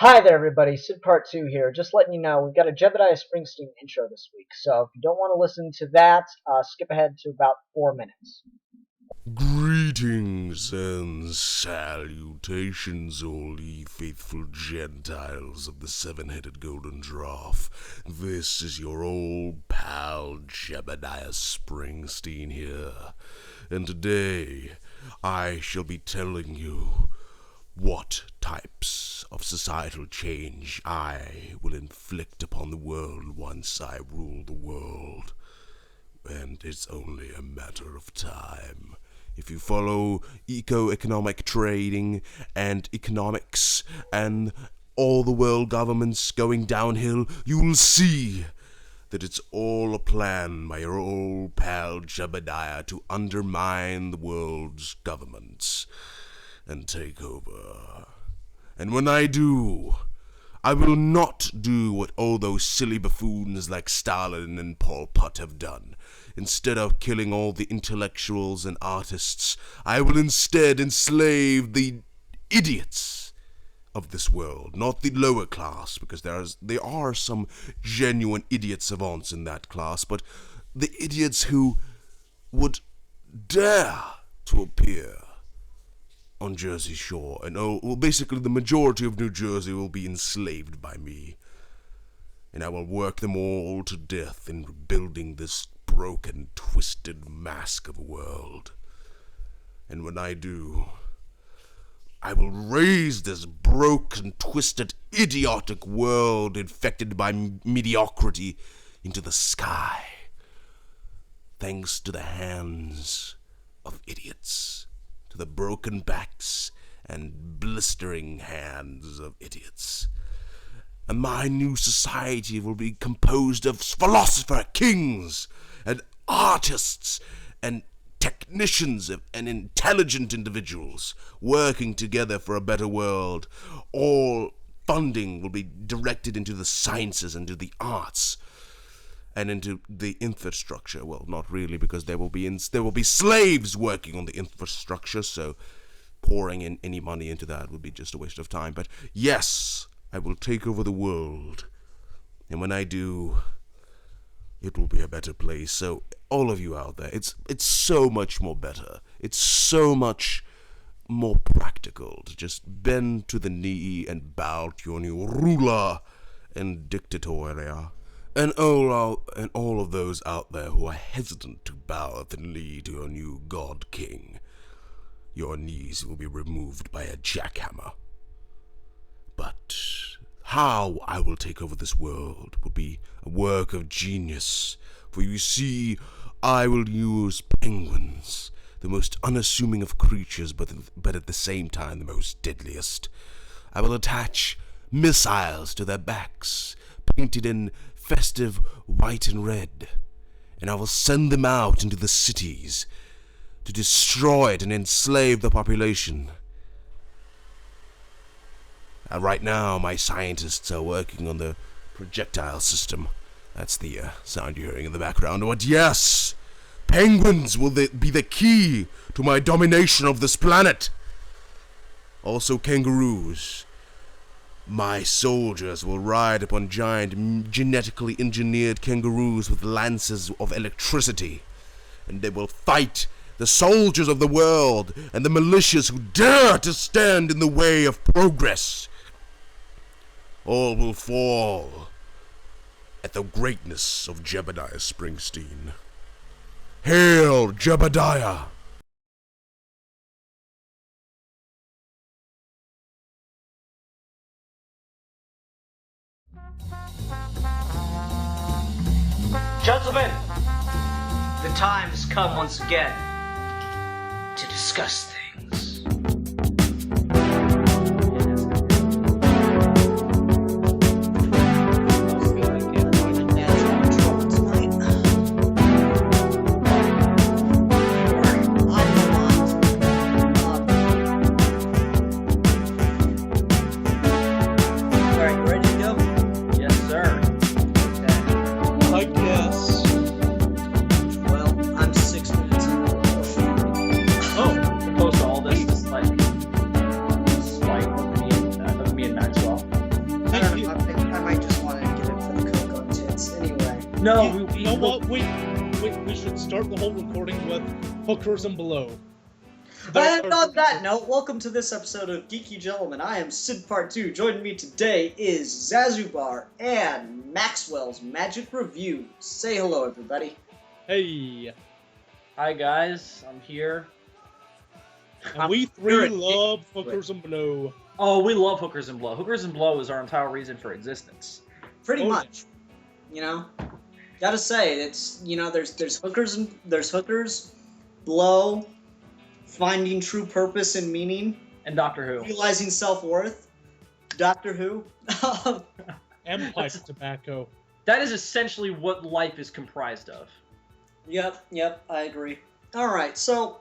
Hi there, everybody. Sid Part 2 here. Just letting you know, we've got a Jebediah Springsteen intro this week, so if you don't want to listen to that, skip ahead to about 4 minutes. Greetings and salutations, all ye faithful Gentiles of the seven-headed golden giraffe. This is your old pal Jebediah Springsteen here, and today I shall be telling you what types of societal change I will inflict upon the world once I rule the world. And it's only a matter of time. If you follow eco-economic trading and economics and all the world governments going downhill, you'll see that it's all a plan by your old pal Jebediah to undermine the world's governments and take over. And when I do, I will not do what all those silly buffoons like Stalin and Pol Pot have done. Instead of killing all the intellectuals and artists, I will instead enslave the idiots of this world, not the lower class, because there are some genuine idiot savants in that class, but the idiots who would dare to appear on Jersey Shore, and basically the majority of New Jersey will be enslaved by me. And I will work them all to death in rebuilding this broken, twisted mask of a world. And when I do, I will raise this broken, twisted, idiotic world infected by mediocrity into the sky, thanks to the hands of idiots, to the broken backs and blistering hands of idiots. And my new society will be composed of philosopher kings and artists and technicians and intelligent individuals working together for a better world. All funding will be directed into the sciences and to the arts and into the infrastructure. Well, not really, because there will be slaves working on the infrastructure, so pouring in any money into that would be just a waste of time. But yes, I will take over the world, and when I do, it will be a better place. So all of you out there, it's so much more better. It's so much more practical to just bend to the knee and bow to your new ruler and dictator. And all of those out there who are hesitant to bow at the knee to your new god king, your knees will be removed by a jackhammer. But how I will take over this world will be a work of genius. For you see, I will use penguins, the most unassuming of creatures, but at the same time the most deadliest. I will attach missiles to their backs, painted in festive white and red, and I will send them out into the cities to destroy it and enslave the population. Right now, my scientists are working on the projectile system. That's the sound you're hearing in the background. But yes, penguins will be the key to my domination of this planet. Also kangaroos. My soldiers will ride upon giant, genetically engineered kangaroos with lances of electricity, and they will fight the soldiers of the world and the militias who dare to stand in the way of progress. All will fall at the greatness of Jebediah Springsteen. Hail, Jebediah! Gentlemen, the time has come once again to discuss things. No, You know what? We should start the whole recording with hookers and below. And on that note, welcome to this episode of Geeky Gentlemen. I am Sid Part 2. Joining me today is Zazubar and Maxwell's Magic Review. Say hello, everybody. Hey. Hi guys, I'm here. And we three love hookers and below. Oh, we love hookers and blow. Hookers and blow is our entire reason for existence. Pretty much. You know? Gotta say, it's, you know, there's hookers, blow, finding true purpose and meaning, And Doctor Who. realizing self-worth, Doctor Who. And pipe tobacco. That is essentially what life is comprised of. Yep, I agree. Alright, so,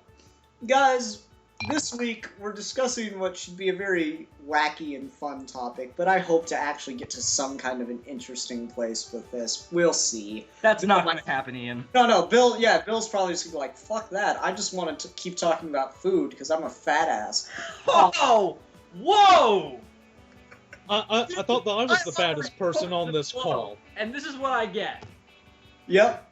guys, this week we're discussing what should be a very wacky and fun topic, but I hope to actually get to some kind of an interesting place with this. We'll see. That's not going to happen, Ian. No, Bill's probably just gonna be like, fuck that, I just want to keep talking about food, because I'm a fat ass. Oh! Whoa! I thought that I was the fattest person on this Whoa. call. And this is what I get. Yep.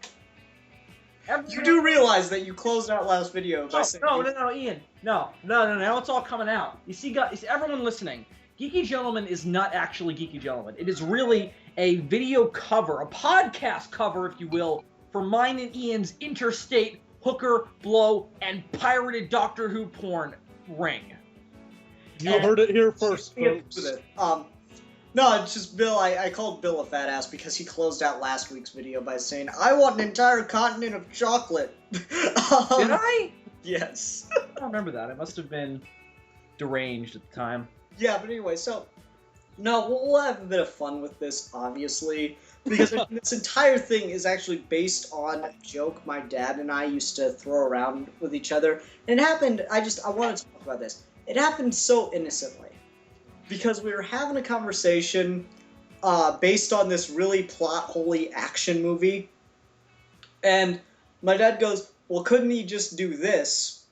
You do realize that you closed out last video by saying... No, Ian. No, now it's all coming out. You see, guys, everyone listening, Geeky Gentleman is not actually Geeky Gentleman. It is really a video cover, a podcast cover, if you will, for mine and Ian's interstate hooker, blow, and pirated Doctor Who porn ring. You heard it here first, folks. No, it's just Bill. I called Bill a fat ass because he closed out last week's video by saying, I want an entire continent of chocolate. Did I? Yes. I don't remember that. I must have been deranged at the time. Yeah, but anyway, so... No, we'll have a bit of fun with this, obviously, because this entire thing is actually based on a joke my dad and I used to throw around with each other. And it happened, I want to talk about this. It happened so innocently. Because we were having a conversation based on this really plot-holy action movie. And my dad goes, well, couldn't he just do this?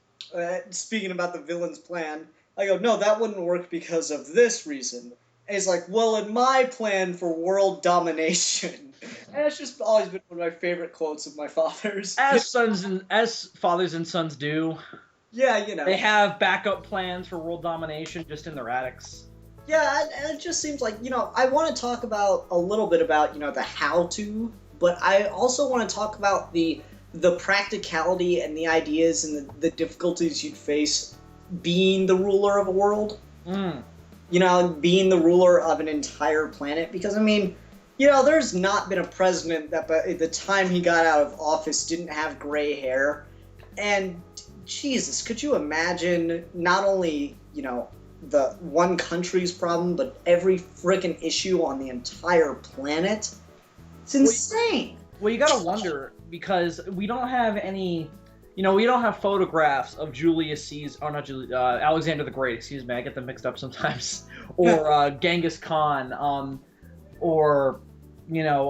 Speaking about the villain's plan. I go, no, that wouldn't work because of this reason. And he's like, well, in my plan for world domination. And it's just always been one of my favorite quotes of my father's. As fathers and sons do. Yeah, you know. They have backup plans for world domination just in their attics. Yeah, and it just seems like, you know, I want to talk about a little bit about, you know, the how-to, but I also want to talk about the practicality and the ideas and the difficulties you'd face being the ruler of a world. Mm. You know, being the ruler of an entire planet. Because, I mean, you know, there's not been a president that by the time he got out of office didn't have gray hair. And, Jesus, could you imagine not only, you know, the one country's problem, but every frickin' issue on the entire planet? It's insane. Well, you gotta wonder, because we don't have any, you know, we don't have photographs of Julius Caesar, or not Julius, Alexander the Great, excuse me, I get them mixed up sometimes, or Genghis Khan, or, you know,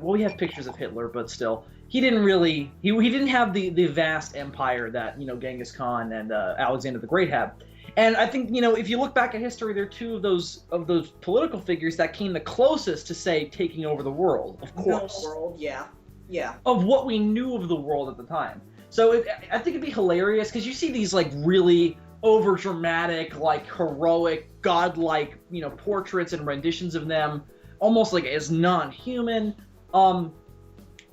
well, we have pictures of Hitler, but still, he didn't really, he didn't have the vast empire that, you know, Genghis Khan and Alexander the Great had. And I think, you know, if you look back at history, there are two of those political figures that came the closest to, say, taking over the world, of course. The world, yeah. Of what we knew of the world at the time. So I think it'd be hilarious, because you see these, like, really over-dramatic, like, heroic, godlike, you know, portraits and renditions of them, almost, like, as non-human.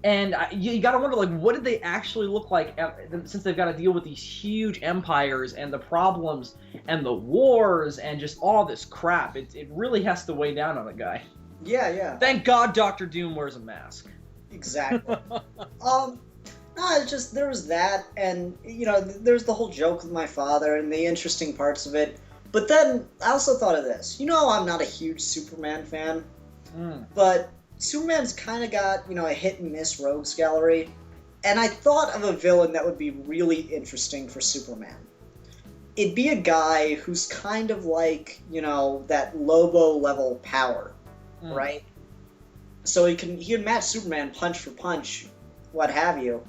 And you gotta wonder, like, what did they actually look like since they've got to deal with these huge empires and the problems and the wars and just all this crap. It really has to weigh down on a guy. Yeah. Thank God Dr. Doom wears a mask. Exactly. No, it's just, there was that, and, you know, there's the whole joke with my father and the interesting parts of it. But then, I also thought of this. You know, I'm not a huge Superman fan, but Superman's kind of got, you know, a hit-and-miss rogues gallery, and I thought of a villain that would be really interesting for Superman. It'd be a guy who's kind of like, you know, that Lobo-level power, right? So he can match Superman punch for punch, what have you,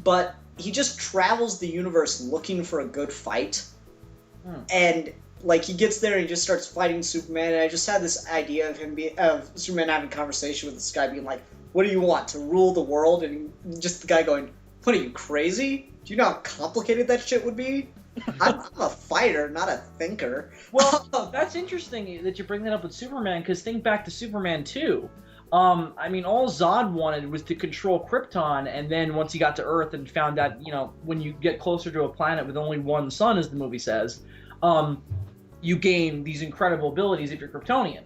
but he just travels the universe looking for a good fight, and like, he gets there and he just starts fighting Superman, and I just had this idea of Superman having a conversation with this guy being like, what do you want, to rule the world? And just the guy going, what are you, crazy? Do you know how complicated that shit would be? I'm a fighter, not a thinker. Well, that's interesting that you bring that up with Superman, because think back to Superman 2. I mean, all Zod wanted was to control Krypton, and then once he got to Earth and found out, you know, when you get closer to a planet with only one sun, as the movie says, you gain these incredible abilities if you're Kryptonian.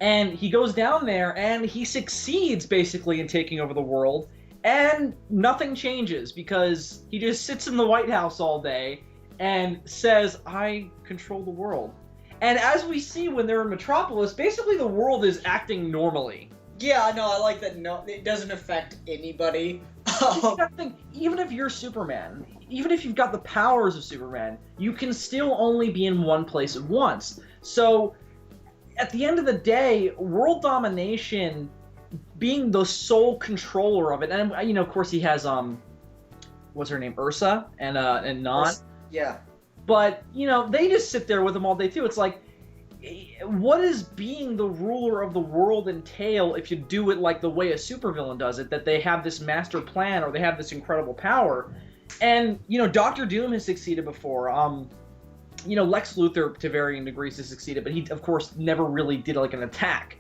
And he goes down there, and he succeeds, basically, in taking over the world, and nothing changes, because he just sits in the White House all day and says, I control the world. And as we see when they're in Metropolis, basically the world is acting normally. Yeah, no, I like that. No, it doesn't affect anybody. You gotta think, even if you're Superman, even if you've got the powers of Superman, you can still only be in one place at once. So, at the end of the day, world domination, being the sole controller of it, and you know, of course, he has what's her name, Ursa, and Non. Yeah. But you know, they just sit there with him all day too. It's like, what does being the ruler of the world entail if you do it like the way a supervillain does it? That they have this master plan, or they have this incredible power. And you know, Doctor Doom has succeeded before. You know, Lex Luthor to varying degrees has succeeded, but he of course never really did like an attack.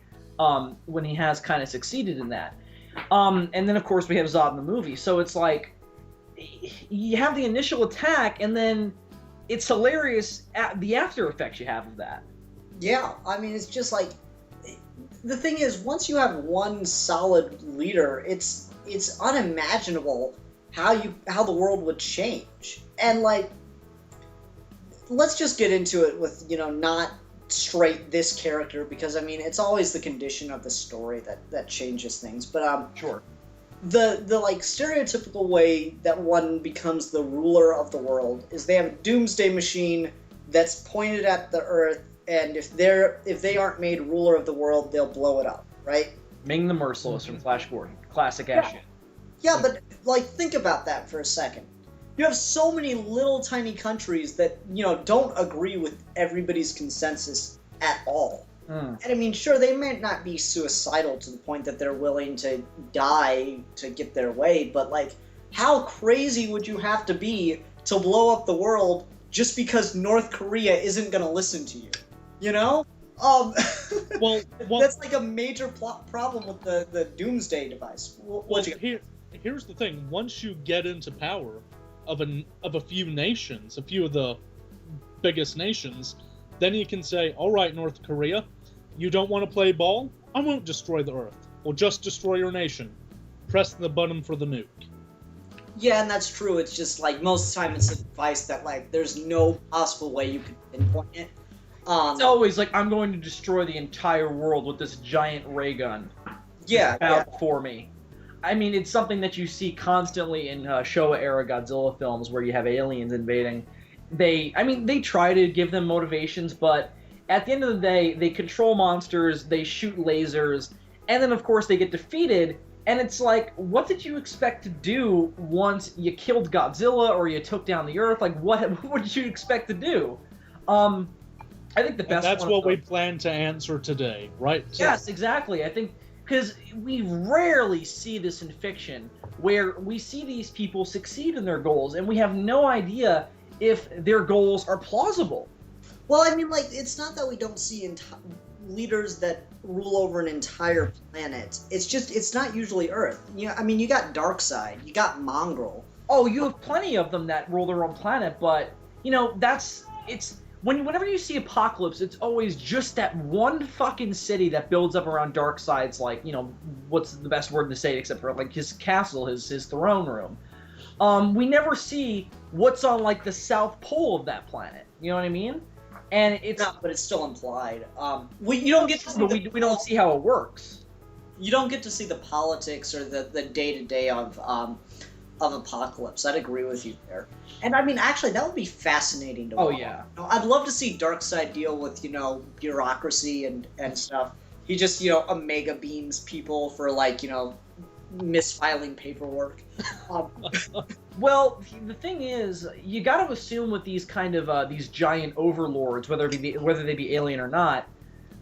When he has kind of succeeded in that. And then of course we have Zod in the movie. So it's like, you have the initial attack, and then it's hilarious at the after effects you have of that. Yeah, I mean, it's just like, the thing is, once you have one solid leader, it's unimaginable how the world would change. And like, let's just get into it with, you know, not straight this character, because I mean, it's always the condition of the story that changes things. But Sure. The like stereotypical way that one becomes the ruler of the world is they have a doomsday machine that's pointed at the Earth, and if they aren't made ruler of the world, they'll blow it up, right? Ming the Merciless from Flash Gordon. Classic ass shit. Yeah, but like, think about that for a second. You have so many little tiny countries that, you know, don't agree with everybody's consensus at all. And I mean, sure, they might not be suicidal to the point that they're willing to die to get their way, but like, how crazy would you have to be to blow up the world just because North Korea isn't going to listen to you? You know? Well, that's like a major problem with the doomsday device. Here's the thing. Once you get into power of a few nations, a few of the biggest nations, then you can say, all right, North Korea, you don't want to play ball? I won't destroy the Earth. We'll just destroy your nation. Press the button for the nuke. Yeah, and that's true. It's just like, most of the time it's a device that like there's no possible way you could pinpoint it. It's always like, I'm going to destroy the entire world with this giant ray gun. Yeah. Before me. I mean, it's something that you see constantly in Showa-era Godzilla films where you have aliens invading. They try to give them motivations, but at the end of the day, they control monsters, they shoot lasers, and then of course they get defeated, and it's like, what did you expect to do once you killed Godzilla or you took down the Earth? Like, what did you expect to do? I think the best. And that's what we plan to answer today, right? Yes, exactly. I think, because we rarely see this in fiction, where we see these people succeed in their goals, and we have no idea if their goals are plausible. Well, I mean, like, it's not that we don't see leaders that rule over an entire planet. It's just, it's not usually Earth. You know, I mean, you got Darkseid, you got Mongrel. Oh, you have plenty of them that rule their own planet, but, you know, whenever you see Apocalypse, it's always just that one fucking city that builds up around Darkseid's, like, you know, what's the best word to say except for, like, his castle, his throne room. We never see what's on, like, the South Pole of that planet. You know what I mean? And it's no, but it's still implied. You don't get to see we don't see how it works. You don't get to see the politics or the day-to-day of Apocalypse. I'd agree with you there. And I mean, actually, that would be fascinating to watch. Oh, yeah. You know, I'd love to see Darkseid deal with, you know, bureaucracy and stuff. He just, you know, omega beams people for, like, you know, misfiling paperwork. Well, the thing is, you got to assume with these kind of these giant overlords, whether they be alien or not,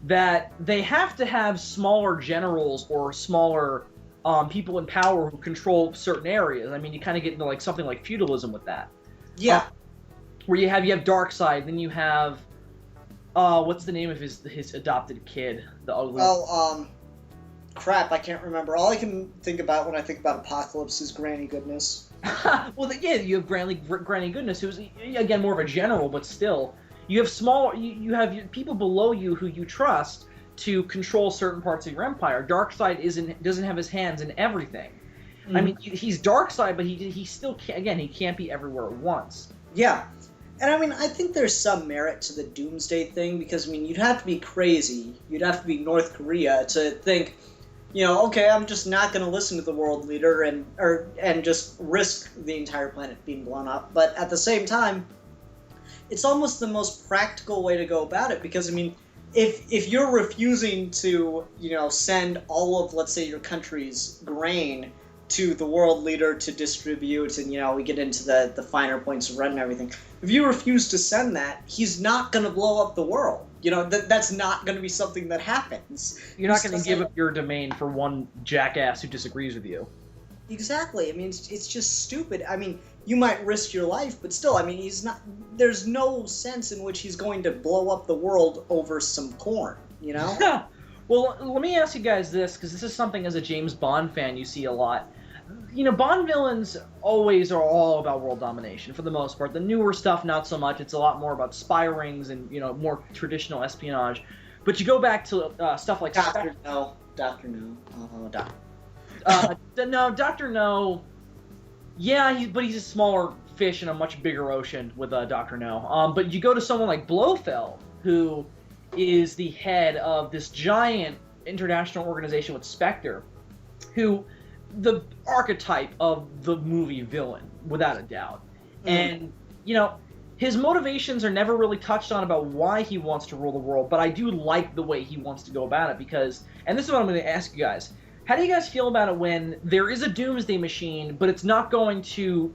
that they have to have smaller generals or smaller people in power who control certain areas. I mean, you kind of get into like something like feudalism with that. Yeah. Where you have Darkseid, then you have what's the name of his adopted kid? The ugly. Oh, crap, I can't remember. All I can think about when I think about Apocalypse is Granny Goodness. Well, yeah, you have Granny Goodness, who's again more of a general, but still, you have you have people below you who you trust to control certain parts of your empire. Darkseid doesn't have his hands in everything. I mean, he's Darkseid, but he still can't, he can't be everywhere at once. Yeah. And I mean, I think there's some merit to the Doomsday thing, because I mean, you'd have to be crazy. You'd have to be North Korea to think, okay, I'm just not going to listen to the world leader and just risk the entire planet being blown up. But at the same time, it's almost the most practical way to go about it, because I mean, if you're refusing to, send all of, let's say, your country's grain to the world leader to distribute, and we get into the finer points of rent and everything. If you refuse to send that, he's not going to blow up the world. That's not going to be something that happens. You're not going to give up your domain for one jackass who disagrees with you. Exactly. I mean, it's just stupid. I mean, you might risk your life, but still, I mean, he's not. There's no sense in which he's going to blow up the world over some corn. Well, let me ask you guys this, because this is something as a James Bond fan you see a lot. Bond villains always are all about world domination for the most part. The newer stuff, not so much. It's a lot more about spy rings and, more traditional espionage. But you go back to stuff like Dr. No. Dr. No. Oh, Dr. No, Dr. No. Yeah, but he's a smaller fish in a much bigger ocean with Dr. No. But you go to someone like Blofeld, who is the head of this giant international organization with Spectre, who the archetype of the movie villain, without a doubt. And, his motivations are never really touched on about why he wants to rule the world, but I do like the way he wants to go about it because, and this is what I'm going to ask you guys, how do you guys feel about it when there is a doomsday machine, but it's not going to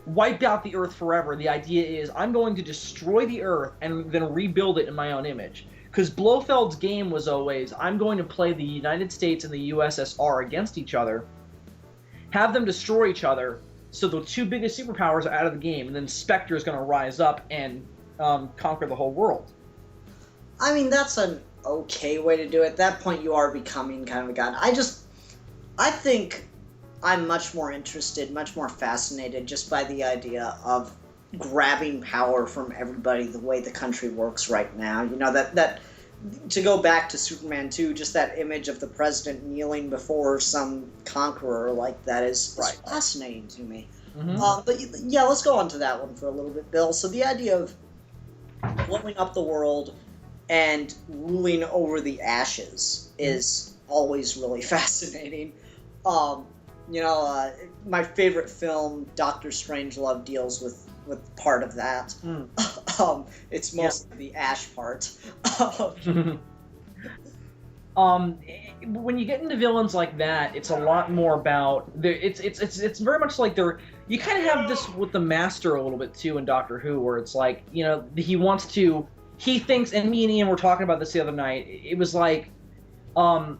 wipe out the Earth forever? The idea is, I'm going to destroy the Earth and then rebuild it in my own image. Because Blofeld's game was always, I'm going to play the United States and the USSR against each other, have them destroy each other, so the two biggest superpowers are out of the game, and then Spectre is going to rise up and conquer the whole world. I mean, that's an okay way to do it. At that point, you are becoming kind of a god. I think I'm much more interested, much more fascinated just by the idea of grabbing power from everybody the way the country works right now. That to go back to Superman 2, just that image of the president kneeling before some conqueror like that is fascinating to me. Mm-hmm. But yeah, let's go on to that one for a little bit, Bill. So the idea of blowing up the world and ruling over the ashes is always really fascinating. My favorite film, Doctor Strangelove, deals with part of that. It's mostly the ash part. When you get into villains like that, it's a lot more about it's very much like you kind of have this with the Master a little bit too in Doctor Who, where it's like he thinks, and me and Ian were talking about this the other night. It was like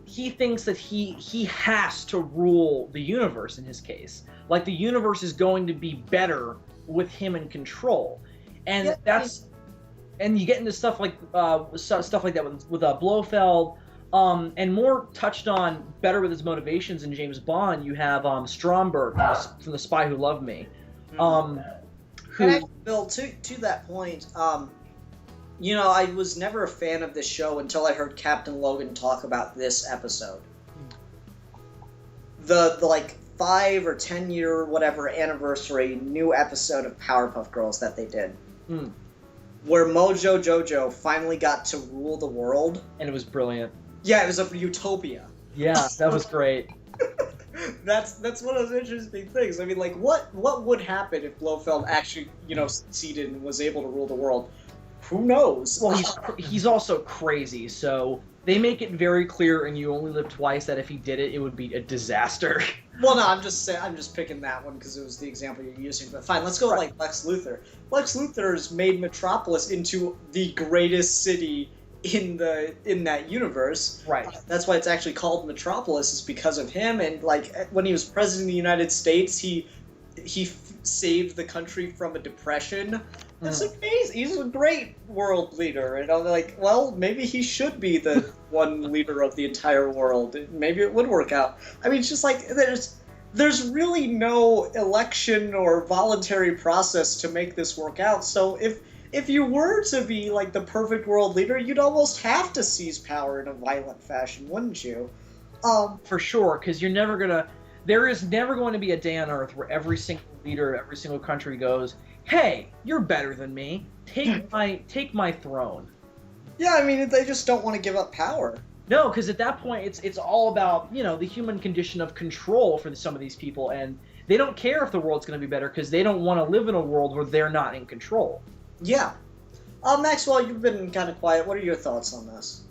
he thinks that he has to rule the universe in his case. Like the universe is going to be better with him in control, and and you get into stuff like that with Blofeld, and more touched on better with his motivations in James Bond. You have Stromberg from The Spy Who Loved Me, Bill, to that point, I was never a fan of this show until I heard Captain Logan talk about this episode. The 5 or 10 year whatever anniversary new episode of Powerpuff Girls that they did, where Mojo Jojo finally got to rule the world, and it was brilliant. Yeah, it was a utopia. Yeah, that was great. That's one of those interesting things. I mean, what would happen if Blofeld actually succeeded and was able to rule the world? Who knows? Well, he's also crazy, so they make it very clear in You Only Live Twice that if he did it, it would be a disaster. Well, no, I'm just picking that one because it was the example you're using. But fine, let's go with Lex Luthor. Lex Luthor's made Metropolis into the greatest city in that universe. Right. That's why it's actually called Metropolis, is because of him. And like when he was president of the United States, he saved the country from a depression. That's amazing. He's a great world leader, and I'm like, well, maybe he should be the one leader of the entire world. Maybe it would work out. I mean, it's just like there's really no election or voluntary process to make this work out. So if you were to be like the perfect world leader, you'd almost have to seize power in a violent fashion, wouldn't you? For sure, because there is never going to be a day on Earth where every single leader, every single country goes, "Hey, you're better than me. Take my throne." Yeah, I mean, they just don't want to give up power. No, because at that point, it's all about, the human condition of control for some of these people, and they don't care if the world's going to be better because they don't want to live in a world where they're not in control. Yeah. Maxwell, you've been kind of quiet. What are your thoughts on this?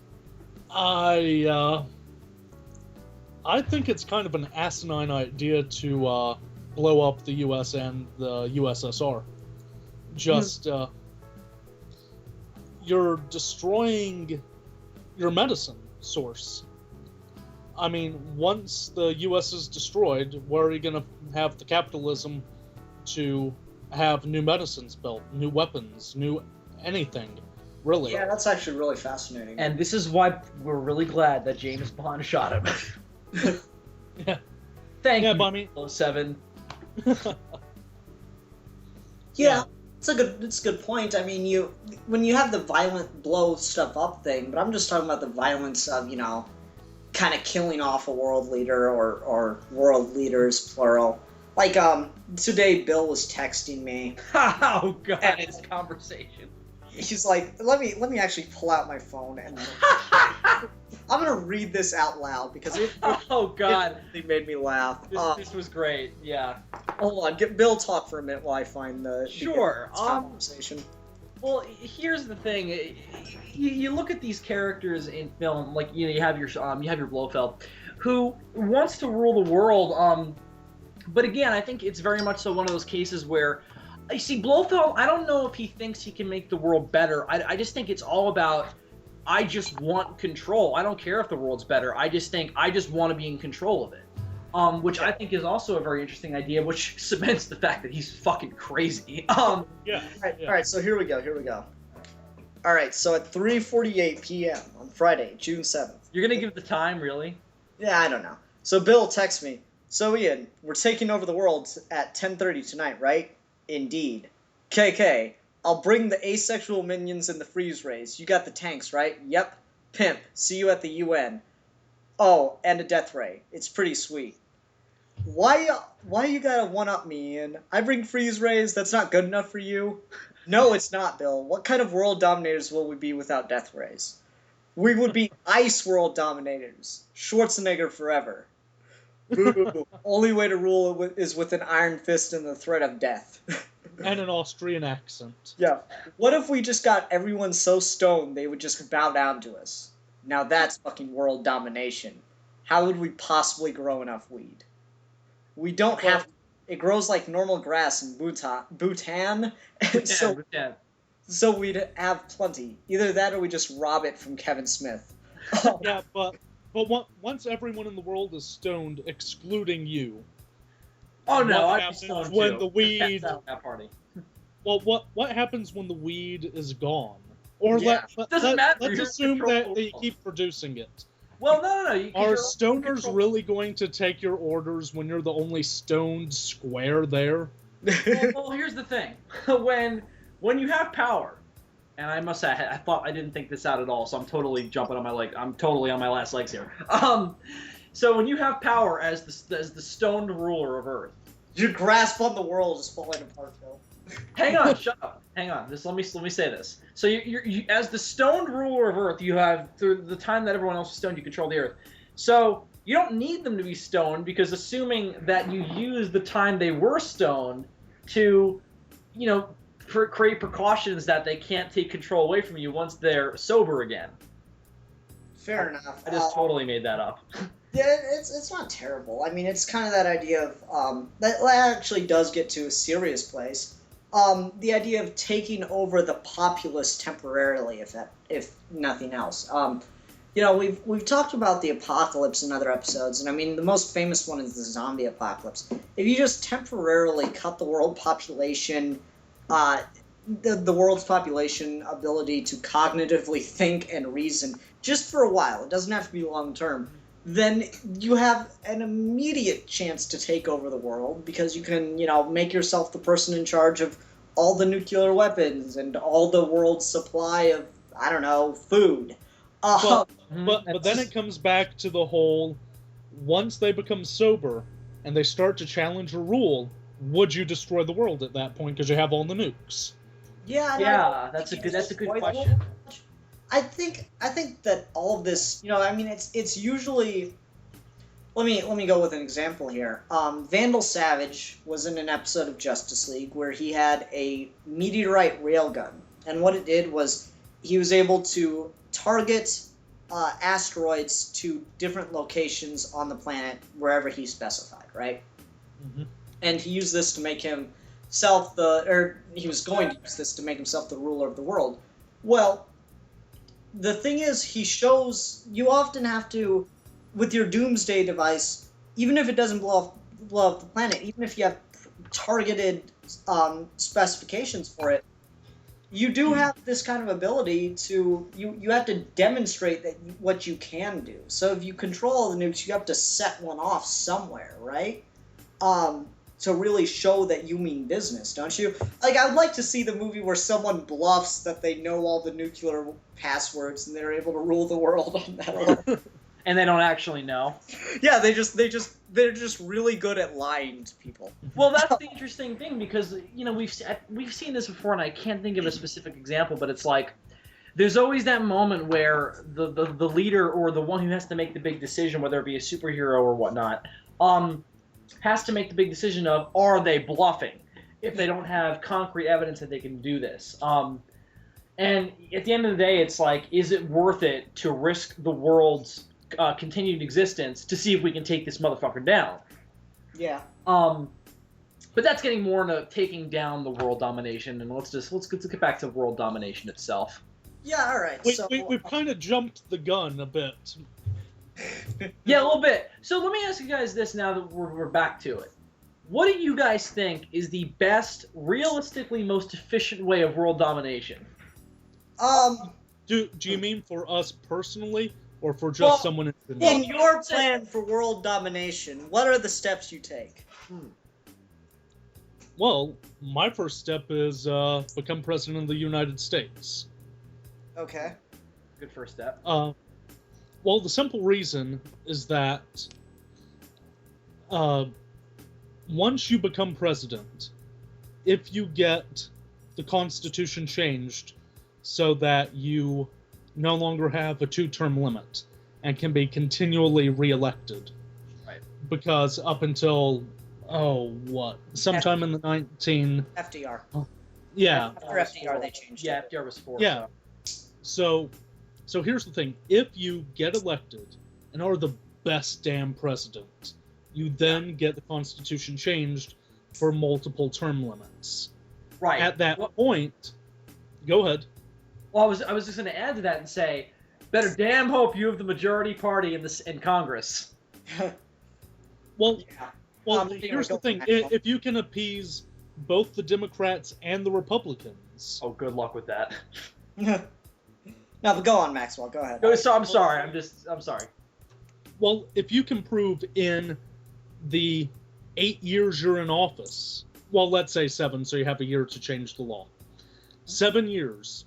I think it's kind of an asinine idea to blow up the U.S. and the USSR. Just, you're destroying your medicine source. I mean, once the U.S. is destroyed, where are you going to have the capitalism to have new medicines built, new weapons, new anything, really? Yeah, that's actually really fascinating. And this is why we're really glad that James Bond shot him. Yeah. Thank you, but I mean, 07. Yeah, it's a good point. I mean, when you have the violent blow stuff up thing, but I'm just talking about the violence of, kind of killing off a world leader or world leaders, plural. Like, today Bill was texting me. Oh, God, And this conversation. He's like, let me actually pull out my phone and I'm gonna read this out loud because it God, really made me laugh. This was great. Yeah. Hold on, get Bill talk for a minute while I find the conversation. Well, here's the thing. You look at these characters in film, like you have your Blofeld, who wants to rule the world. But again, I think it's very much so one of those cases where, you see, Blofeld, I don't know if he thinks he can make the world better. I just think it's all about, I just want control. I don't care if the world's better. I just think I just want to be in control of it. Which I think is also a very interesting idea, which cements the fact that he's fucking crazy. All right, so here we go. All right, so at 3:48 p.m. on Friday, June 7th. You're going to give the time, really? Yeah, I don't know. So Bill texts me. So Ian, we're taking over the world at 10:30 tonight, right? Indeed. KK, I'll bring the asexual minions and the freeze rays. You got the tanks, right? Yep. Pimp, see you at the UN. Oh, and a death ray. It's pretty sweet. Why you gotta one-up me, Ian? I bring freeze rays, that's not good enough for you? No, it's not, Bill. What kind of world dominators will we be without death rays? We would be ice world dominators. Schwarzenegger forever. Boo. Only way to rule is with an iron fist and the threat of death. And an Austrian accent. Yeah. What if we just got everyone so stoned they would just bow down to us? Now that's fucking world domination. How would we possibly grow enough weed? We don't have... It grows like normal grass in Bhutan. So we'd have plenty. Either that or we just rob it from Kevin Smith. Yeah, but once everyone in the world is stoned, excluding you. Oh no, I'd be stoned when too. the weed. That party. Well, what happens when the weed is gone? Or Doesn't matter. let's assume that they keep producing it. Well, no. Are stoners really going to take your orders when you're the only stoned square there? Well, here's the thing. When you have power, and I must say, I didn't think this out at all, so I'm totally jumping on my leg. I'm totally on my last legs here. So when you have power as the stoned ruler of Earth, your grasp on the world is falling apart, Phil. Hang on, shut up. Hang on. Let me say this. So you as the stoned ruler of Earth, you have, through the time that everyone else is stoned, you control the Earth. So you don't need them to be stoned, because assuming that you use the time they were stoned to, create precautions that they can't take control away from you once they're sober again. Fair enough. I just totally made that up. Yeah, it's not terrible. I mean, it's kind of that idea of that actually does get to a serious place. the idea of taking over the populace temporarily, if nothing else. We've talked about the apocalypse in other episodes, and I mean the most famous one is the zombie apocalypse. If you just temporarily cut the world population, the world's population ability to cognitively think and reason just for a while, it doesn't have to be long term, then you have an immediate chance to take over the world because you can, make yourself the person in charge of all the nuclear weapons and all the world's supply of, I don't know, food. But then it comes back to the whole, once they become sober and they start to challenge a rule, would you destroy the world at that point because you have all the nukes? Yeah, that's a good question. I think that all of this, it's usually. Let me go with an example here. Vandal Savage was in an episode of Justice League where he had a meteorite railgun, and what it did was he was able to target asteroids to different locations on the planet wherever he specified, right? Mm-hmm. And he used this to make himself he was going to use this to make himself the ruler of the world. Well, the thing is, he shows you often have to, with your doomsday device, even if it doesn't blow up the planet, even if you have targeted specifications for it, you do have this kind of ability to, you have to demonstrate what you can do. So if you control the nukes, you have to set one off somewhere, right? To really show that you mean business, don't you? Like, I would like to see the movie where someone bluffs that they know all the nuclear passwords and they're able to rule the world on that alone. And they don't actually know. Yeah, they're just really good at lying to people. Well, that's the interesting thing because we've seen this before, and I can't think of a specific example, but it's like there's always that moment where the leader or the one who has to make the big decision, whether it be a superhero or whatnot, has to make the big decision of, are they bluffing if they don't have concrete evidence that they can do this? And at the end of the day, it's like, is it worth it to risk the world's continued existence to see if we can take this motherfucker down? Yeah. But that's getting more into taking down the world domination, and let's get back to world domination itself. Yeah, all right. We've kind of jumped the gun a bit. Yeah, a little bit. So let me ask you guys this now that we're back to it. What do you guys think is the best, realistically most efficient way of world domination? Do you mean for us personally, or for just someone in your plan for world domination, what are the steps you take? Well, my first step is become president of the United States. Okay. Good first step. Well, the simple reason is that once you become president, if you get the Constitution changed so that you no longer have a 2-term limit and can be continually reelected. Right. Because up until, sometime in the FDR. Yeah. After FDR, they changed it. Yeah, FDR was 4. Yeah. So here's the thing. If you get elected and are the best damn president, you then get the Constitution changed for multiple term limits. Right. At that point, go ahead. Well, I was just going to add to that and say, better damn hope you have the majority party in Congress. Well, here's the thing. If you can appease both the Democrats and the Republicans... Oh, good luck with that. No, but go on, Maxwell. Go ahead. So I'm sorry. I'm sorry. Well, if you can prove in the 8 years you're in office, well, let's say 7, so you have a year to change the law. 7 years,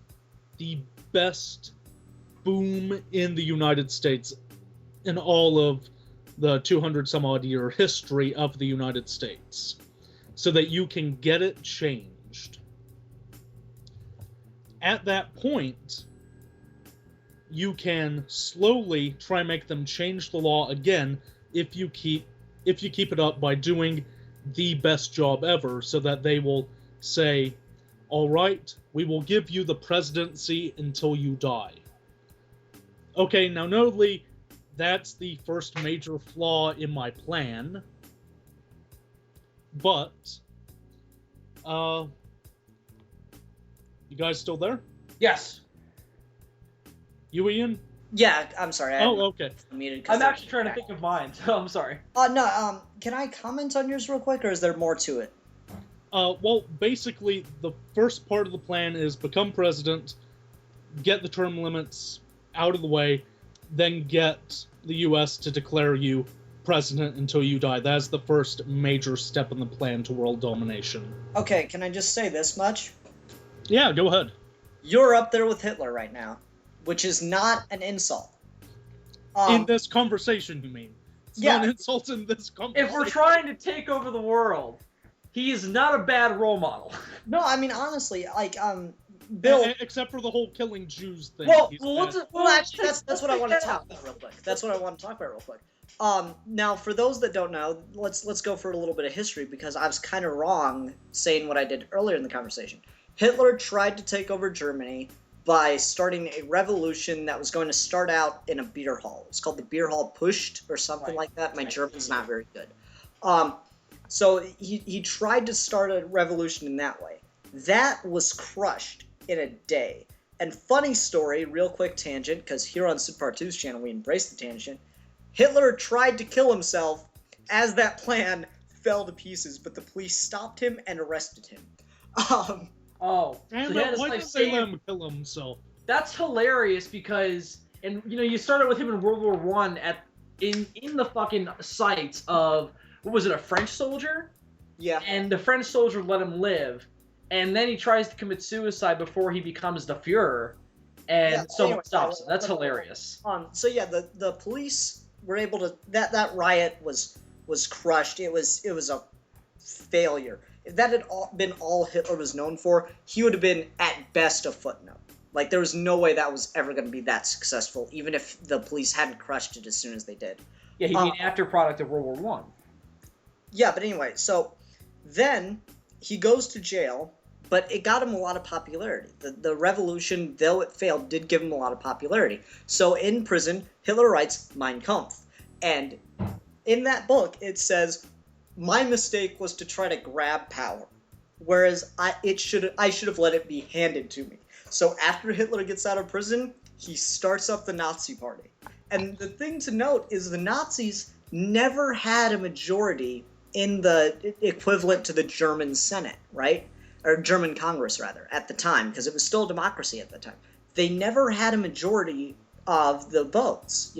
the best boom in the United States in all of the 200-some-odd year history of the United States, so that you can get it changed. At that point, you can slowly try and make them change the law again if you keep it up by doing the best job ever, so that they will say, all right, we will give you the presidency until you die. Okay, now notably, that's the first major flaw in my plan. But You guys still there? Yes. You, Ian? Yeah, I'm sorry. Okay. Muted I'm actually trying to think of mine, so I'm sorry. No, can I comment on yours real quick, or is there more to it? Well, basically, the first part of the plan is become president, get the term limits out of the way, then get the U.S. to declare you president until you die. That's the first major step in the plan to world domination. Okay, can I just say this much? Yeah, go ahead. You're up there with Hitler right now, which is not an insult. In this conversation, you mean? It's not an insult in this conversation. If we're trying to take over the world, he is not a bad role model. No, I mean, honestly, Bill... Except for the whole killing Jews thing. Actually, that's what I want to talk about real quick. That's what I want to talk about real quick. Now, for those that don't know, let's go for a little bit of history, because I was kind of wrong saying what I did earlier in the conversation. Hitler tried to take over Germany by starting a revolution that was going to start out in a beer hall. It's called the Beer Hall Pushed or something like that. My German's not very good. So he tried to start a revolution in that way. That was crushed in a day. And funny story, real quick tangent, because here on Sid Part 2's channel we embrace the tangent. Hitler tried to kill himself as that plan fell to pieces, but the police stopped him and arrested him. Oh, and so why didn't they let him kill himself? That's hilarious because, and you started with him in World War I in the fucking sights of, what was it, a French soldier? Yeah. And the French soldier let him live, and then he tries to commit suicide before he becomes the Fuhrer, and someone stops him. That's hilarious. So yeah, the police were able to, that riot was crushed. It was a failure. If that had been all Hitler was known for, he would have been at best a footnote. Like, there was no way that was ever going to be that successful, even if the police hadn't crushed it as soon as they did. Yeah, he'd be an after product of World War I. Yeah, but anyway, so then he goes to jail, but it got him a lot of popularity. The revolution, though it failed, did give him a lot of popularity. So in prison, Hitler writes Mein Kampf. And in that book, it says, my mistake was to try to grab power, whereas I should have let it be handed to me. So after Hitler gets out of prison, he starts up the Nazi Party. And the thing to note is the Nazis never had a majority in the equivalent to the German Senate, right? Or German Congress, rather, at the time, because it was still a democracy at the time. They never had a majority of the votes,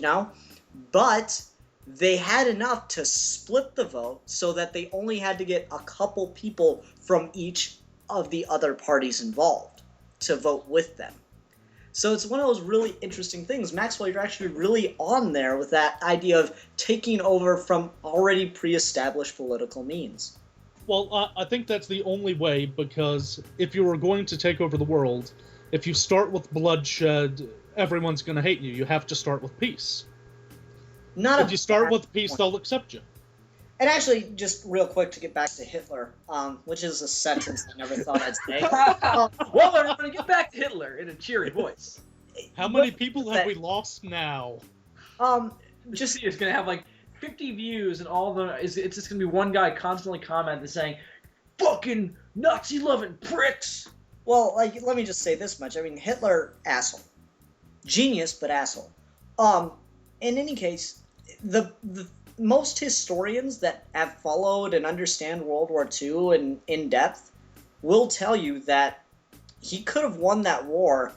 But they had enough to split the vote so that they only had to get a couple people from each of the other parties involved to vote with them. So it's one of those really interesting things. Maxwell, you're actually really on there with that idea of taking over from already pre-established political means. Well, I think that's the only way, because if you were going to take over the world, if you start with bloodshed, everyone's going to hate you. You have to start with peace. If you start with peace, they'll accept you. And actually, just real quick to get back to Hitler, which is a sentence I never thought I'd say. Well, everybody, get back to Hitler in a cheery voice. How many people have we lost now? Just it's gonna have like 50 views, and all of them it's just gonna be one guy constantly commenting saying, "Fucking Nazi-loving pricks." Well, let me just say this much. I mean, Hitler, asshole, genius, but asshole. In any case, the most historians that have followed and understand World War II and in depth will tell you that he could have won that war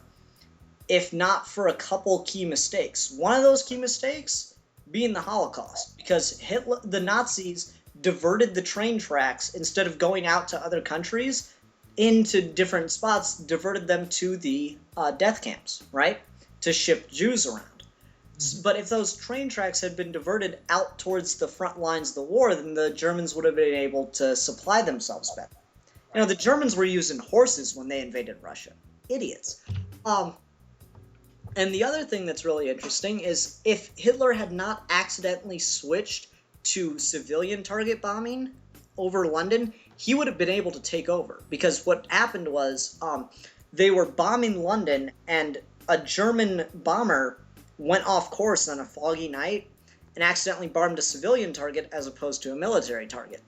if not for a couple key mistakes. One of those key mistakes being the Holocaust, because the Nazis diverted the train tracks instead of going out to other countries into different spots, diverted them to the death camps, right? To ship Jews around. But if those train tracks had been diverted out towards the front lines of the war, then the Germans would have been able to supply themselves better. The Germans were using horses when they invaded Russia. Idiots. And the other thing that's really interesting is if Hitler had not accidentally switched to civilian target bombing over London, he would have been able to take over. Because what happened was they were bombing London, and a German bomber went off course on a foggy night and accidentally bombed a civilian target as opposed to a military target.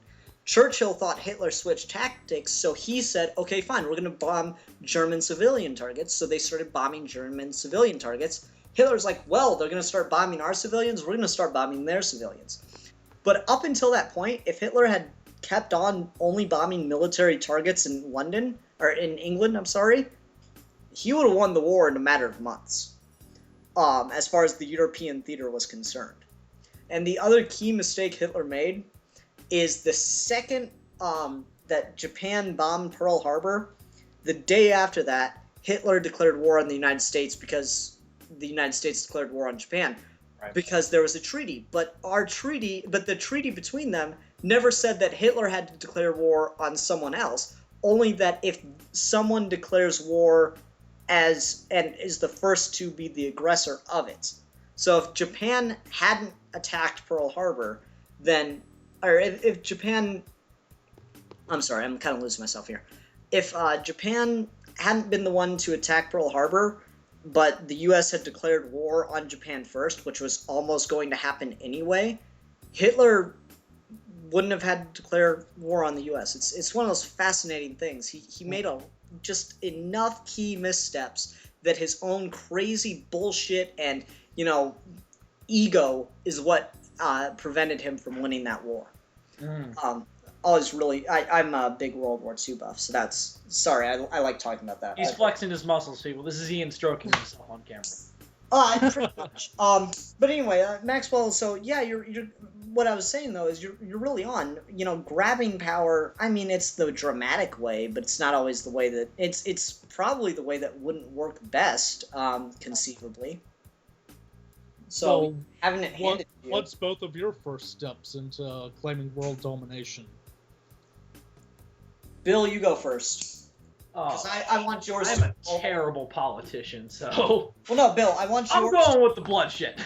Churchill thought Hitler switched tactics, so he said, okay, fine, we're going to bomb German civilian targets. So they started bombing German civilian targets. Hitler's like, well, they're going to start bombing our civilians, we're going to start bombing their civilians. But up until that point, if Hitler had kept on only bombing military targets in London, or in England, I'm sorry, he would have won the war in a matter of months, as far as the European theater was concerned. And the other key mistake Hitler made is the second that Japan bombed Pearl Harbor, the day after that, Hitler declared war on the United States because the United States declared war on Japan. Right. Because there was a treaty. But the treaty between them never said that Hitler had to declare war on someone else, only that if someone declares war and is the first to be the aggressor of it. So if Japan hadn't attacked Pearl Harbor, then, or if Japan, I'm sorry, I'm kind of losing myself here. If Japan hadn't been the one to attack Pearl Harbor, but the U.S. had declared war on Japan first, which was almost going to happen anyway, Hitler wouldn't have had to declare war on the U.S. It's one of those fascinating things. He made just enough key missteps that his own crazy bullshit and, ego is what prevented him from winning that war. I'm a big World War II buff, so that's, sorry, I like talking about that. He's flexing his muscles, people. This is Ian stroking himself on camera. Pretty much. But anyway, Maxwell, so yeah, you're what I was saying though is you're really on, grabbing power. I mean, it's the dramatic way, but it's not always the way that it's probably the way that wouldn't work best, conceivably. So having it handed to you. What's both of your first steps into claiming world domination? Bill, you go first. Because I want yours. I'm a terrible politician, so. Well, no, Bill, I want yours. I'm going with the bloodshed.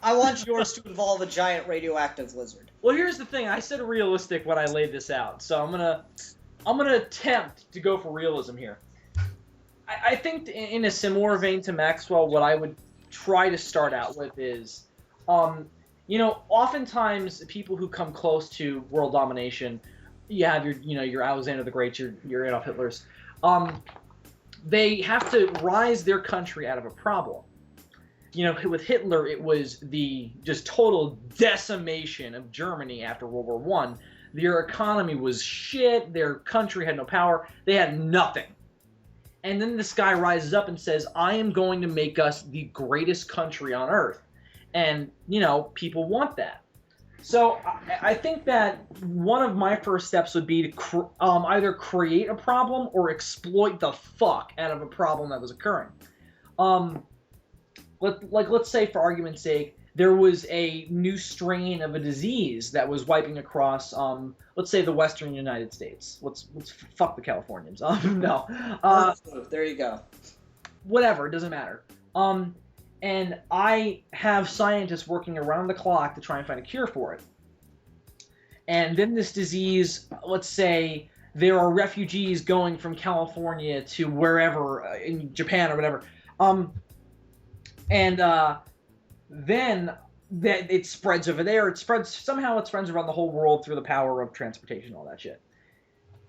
I want yours to involve a giant radioactive lizard. Well, here's the thing. I said realistic when I laid this out, so I'm gonna attempt to go for realism here. I think in a similar vein to Maxwell, what I would try to start out with is, oftentimes people who come close to world domination, you have your Alexander the Great, your Adolf Hitlers. They have to rise their country out of a problem. With Hitler, it was the just total decimation of Germany after World War I. Their economy was shit. Their country had no power. They had nothing. And then this guy rises up and says, I am going to make us the greatest country on earth. And, people want that. So I think that one of my first steps would be to either create a problem or exploit the fuck out of a problem that was occurring. Let's say, for argument's sake, there was a new strain of a disease that was wiping across, let's say, the western United States. Let's fuck the Californians. No. There you go. Whatever, it doesn't matter. And I have scientists working around the clock to try and find a cure for it. And then this disease, let's say there are refugees going from California to wherever, in Japan or whatever. Then that it spreads over there. It spreads around the whole world through the power of transportation, all that shit.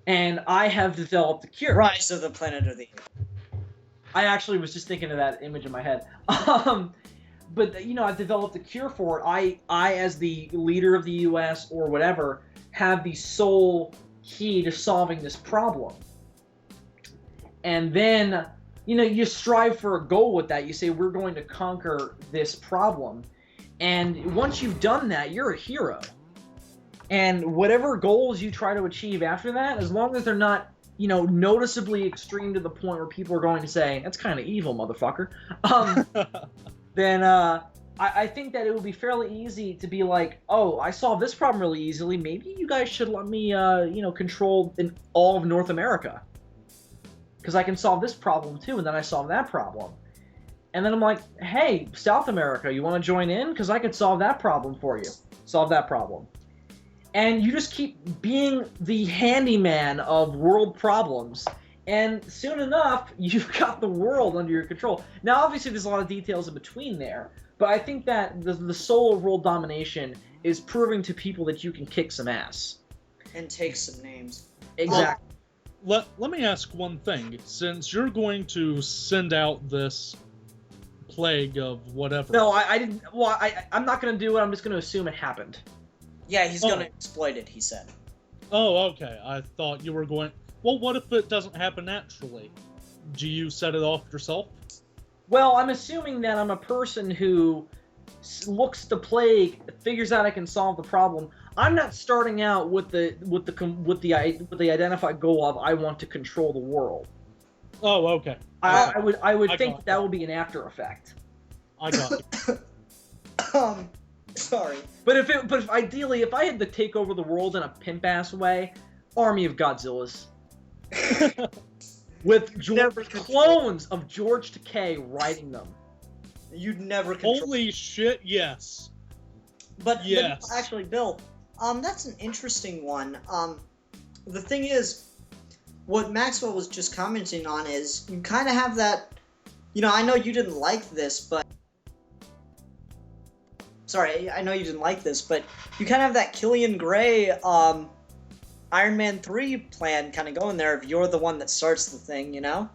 And I have developed a cure. Rise of the Planet of the Apes. I actually was just thinking of that image in my head. But I've developed a cure for it. I, as the leader of the U.S. or whatever, have the sole key to solving this problem. And then, you strive for a goal with that. You say, we're going to conquer this problem. And once you've done that, you're a hero. And whatever goals you try to achieve after that, as long as they're not, noticeably extreme to the point where people are going to say, that's kind of evil, motherfucker. Then I think that it would be fairly easy to be like, oh, I solved this problem really easily. Maybe you guys should let me, control all of North America. Because I can solve this problem too, and then I solve that problem. And then I'm like, hey, South America, you want to join in? Because I could solve that problem for you. Solve that problem. And you just keep being the handyman of world problems. And soon enough, you've got the world under your control. Now, obviously, there's a lot of details in between there. But I think that the soul of world domination is proving to people that you can kick some ass. and take some names. Exactly. Let me ask one thing. Since you're going to send out this plague of whatever. No, I didn't. Well, I'm not gonna do it. I'm just gonna assume it happened. Yeah, he's gonna exploit it, he said. Oh, okay. I thought you were going... Well, what if it doesn't happen naturally? Do you set it off yourself? Well, I'm assuming that I'm a person who looks at the plague, figures out I can solve the problem. I'm not starting out with the identified goal of I want to control the world. Oh, okay. I would think that would be an after effect. I got you. Sorry. But if ideally, if I had to take over the world in a pimp ass way, army of Godzillas. With clones of George Takei riding them. You'd never control. Holy shit, yes. But yes. Actually, Bill, that's an interesting one. The thing is, what Maxwell was just commenting on is you kind of have that. You know, I know you didn't like this, but sorry, I know you didn't like this, but you kind of have that Killian Gray, Iron Man 3 plan kind of going there. If you're the one that starts the thing, you know.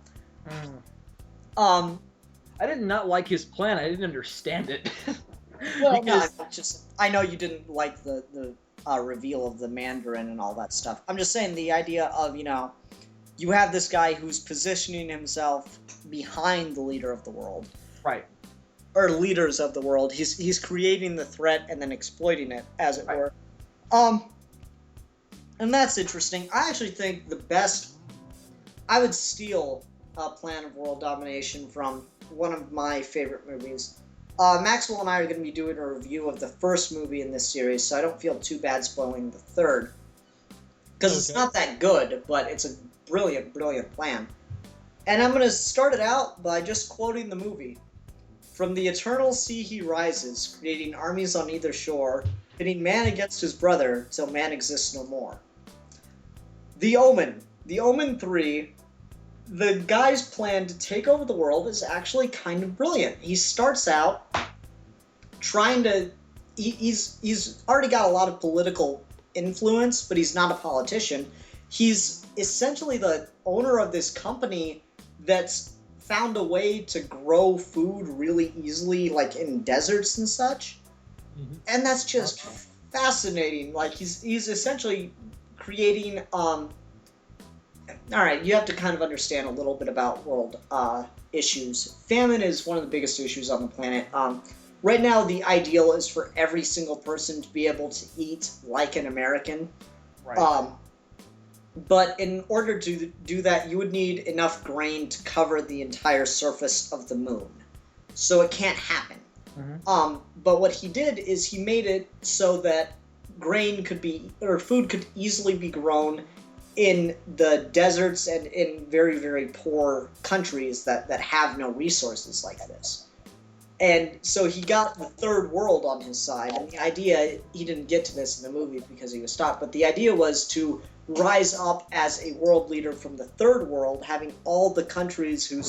I did not like his plan. I didn't understand it. Well, I know you didn't like the reveal of the Mandarin and all that stuff. I'm just saying the idea of, you know, you have this guy who's positioning himself behind the leader of the world. Right. Or leaders of the world. He's creating the threat and then exploiting it, as it were. And that's interesting. I actually think the best... I would steal a Plan of World Domination from one of my favorite movies. Maxwell and I are going to be doing a review of the first movie in this series, so I don't feel too bad spoiling the third. Because it's not that good, but it's a brilliant, brilliant plan. And I'm going to start it out by just quoting the movie. From the eternal sea he rises, creating armies on either shore, pitting man against his brother, till man exists no more. The Omen 3, the guy's plan to take over the world is actually kind of brilliant. He starts out trying to... He's already got a lot of political influence, but he's not a politician. He's essentially the owner of this company that's found a way to grow food really easily, like in deserts and such. Mm-hmm. And that's just fascinating. Like, he's essentially creating... Alright, you have to kind of understand a little bit about world issues. Famine is one of the biggest issues on the planet. Right now, the ideal is for every single person to be able to eat like an American. Right. But in order to do that, you would need enough grain to cover the entire surface of the moon. So it can't happen. Mm-hmm. But what he did is he made it so that grain could be, or food could easily be grown in the deserts and in very, very poor countries that have no resources like this. And so he got the third world on his side, and the idea, he didn't get to this in the movie because he was stopped, but the idea was to rise up as a world leader from the third world, having all the countries who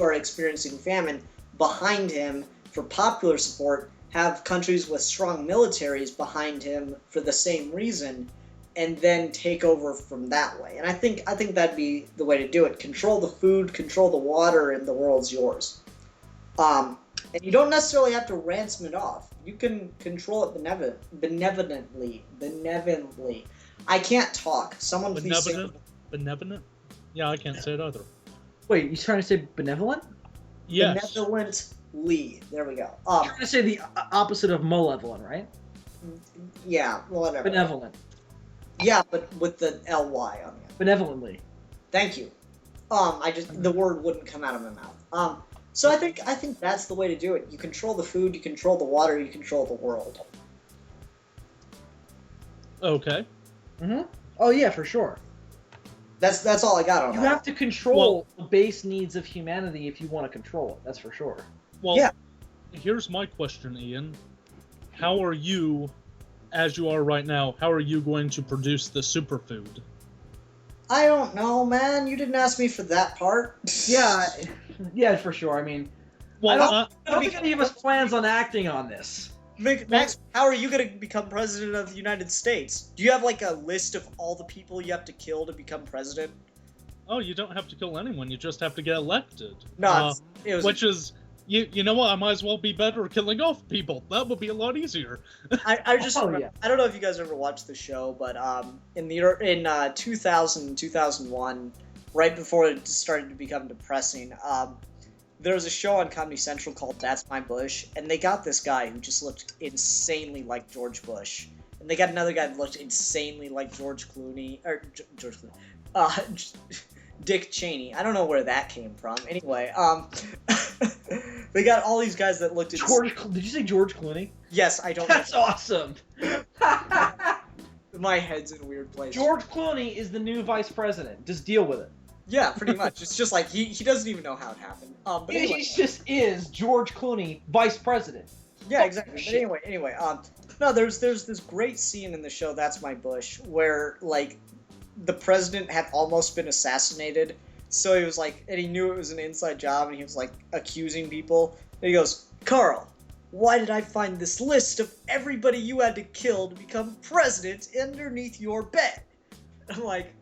are experiencing famine behind him for popular support, have countries with strong militaries behind him for the same reason, and then take over from that way. And I think that'd be the way to do it. Control the food, control the water, and the world's yours. And you don't necessarily have to ransom it off. You can control it benevolently. I can't talk. Someone please say... Benevolent? Yeah, I can't say it either. Wait, you trying to say benevolent? Yes. Benevolently. There we go. You're trying to say the opposite of malevolent, right? Yeah, whatever. Benevolent. Yeah, but with the ly on it. Benevolently. Thank you. The word wouldn't come out of my mouth. So I think that's the way to do it. You control the food, you control the water, you control the world. Okay. Mm-hmm. Oh yeah, for sure. That's all I got on that. You have to control the base needs of humanity if you want to control it. That's for sure. Well, yeah. Here's my question, Ian. How are you, as you are right now, how are you going to produce the superfood? I don't know, man. You didn't ask me for that part. Yeah, for sure. I mean, well, I don't think any of us plans on acting on this. Max, how are you going to become president of the United States? Do you have like a list of all the people you have to kill to become president? Oh, you don't have to kill anyone. You just have to get elected. No, it was. Which is, you know what? I might as well be better at killing off people. That would be a lot easier. I just Oh, yeah. I don't know if you guys ever watched the show, but in 2001, right before it started to become depressing, there was a show on Comedy Central called That's My Bush, and they got this guy who just looked insanely like George Bush, and they got another guy that looked insanely like George Clooney or George Clooney, Dick Cheney. I don't know where that came from. Anyway, they got all these guys that looked. Did you say George Clooney? Yes, I don't. That's awesome. My head's in a weird place. George Clooney is the new vice president. Just deal with it. Yeah, pretty much. It's just like he doesn't even know how it happened. But anyway. He just is George Clooney, vice president. Yeah, exactly. But anyway, no, there's this great scene in the show That's My Bush where like the president had almost been assassinated, so he was like, and he knew it was an inside job, and he was like accusing people. And he goes, "Carl, why did I find this list of everybody you had to kill to become president underneath your bed?" I'm like,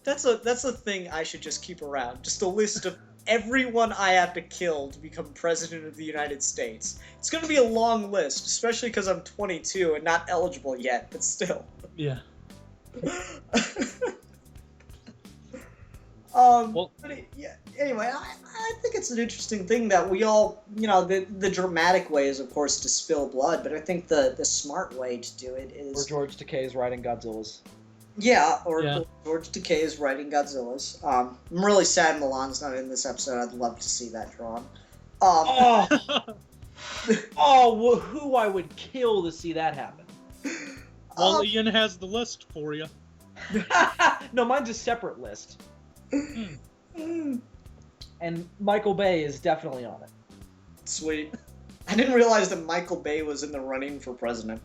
that's a thing I should just keep around. Just a list of everyone I have to kill to become president of the United States. It's going to be a long list, especially because I'm 22 and not eligible yet, but still. Yeah. But yeah, anyway, I think it's an interesting thing that we all, the dramatic way is, of course, to spill blood, but I think the smart way to do it is... Or George Takei's writing Godzilla's. Yeah, George Takei is writing Godzilla's. I'm really sad Milan's not in this episode. I'd love to see that drawn. Who I would kill to see that happen. Well, Ian has the list for you. No, mine's a separate list. And Michael Bay is definitely on it. Sweet. I didn't realize that Michael Bay was in the running for president.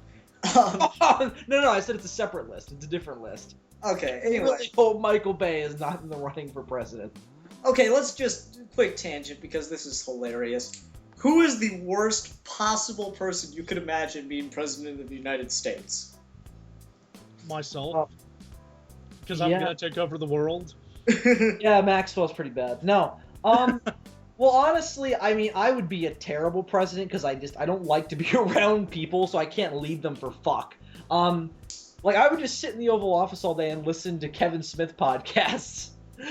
No, I said it's a separate list. It's a different list. Okay, I anyway. really hope Michael Bay is not in the running for president. Okay, let's just quick tangent because this is hilarious. Who is the worst possible person you could imagine being president of the United States? Myself. Because I'm going to take over the world. Yeah, Maxwell's pretty bad. No. Well, honestly, I mean, I would be a terrible president because I don't like to be around people, so I can't lead them for fuck. Like, I would just sit in the Oval Office all day and listen to Kevin Smith podcasts.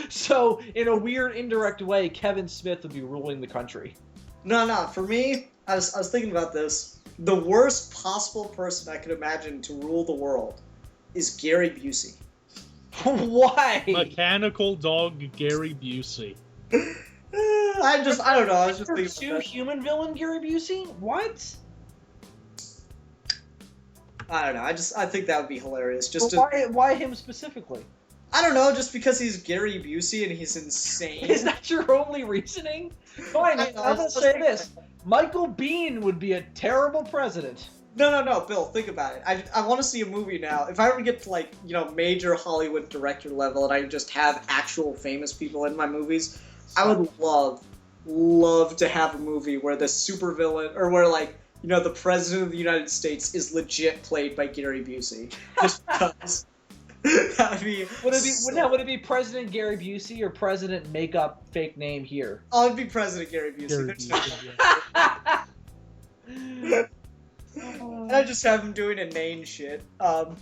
So, in a weird, indirect way, Kevin Smith would be ruling the country. No, for me, I was thinking about this. The worst possible person I could imagine to rule the world is Gary Busey. Why? Mechanical dog Gary Busey. I don't know. I was just thinking about that. Human villain Gary Busey? What? I don't know. I think that would be hilarious. Why him specifically? I don't know. Just because he's Gary Busey and he's insane. Is that your only reasoning? Fine. I'm gonna say this: Michael Biehn would be a terrible president. No, Bill. Think about it. I want to see a movie now. If I ever get to major Hollywood director level and I just have actual famous people in my movies, I would love to have a movie where the supervillain, or where the president of the United States is legit played by Gary Busey. Just because. That'd be. Would it be President Gary Busey or President make up fake name here? Oh, it'd be President Gary Busey. And I just have him doing inane shit. Wait a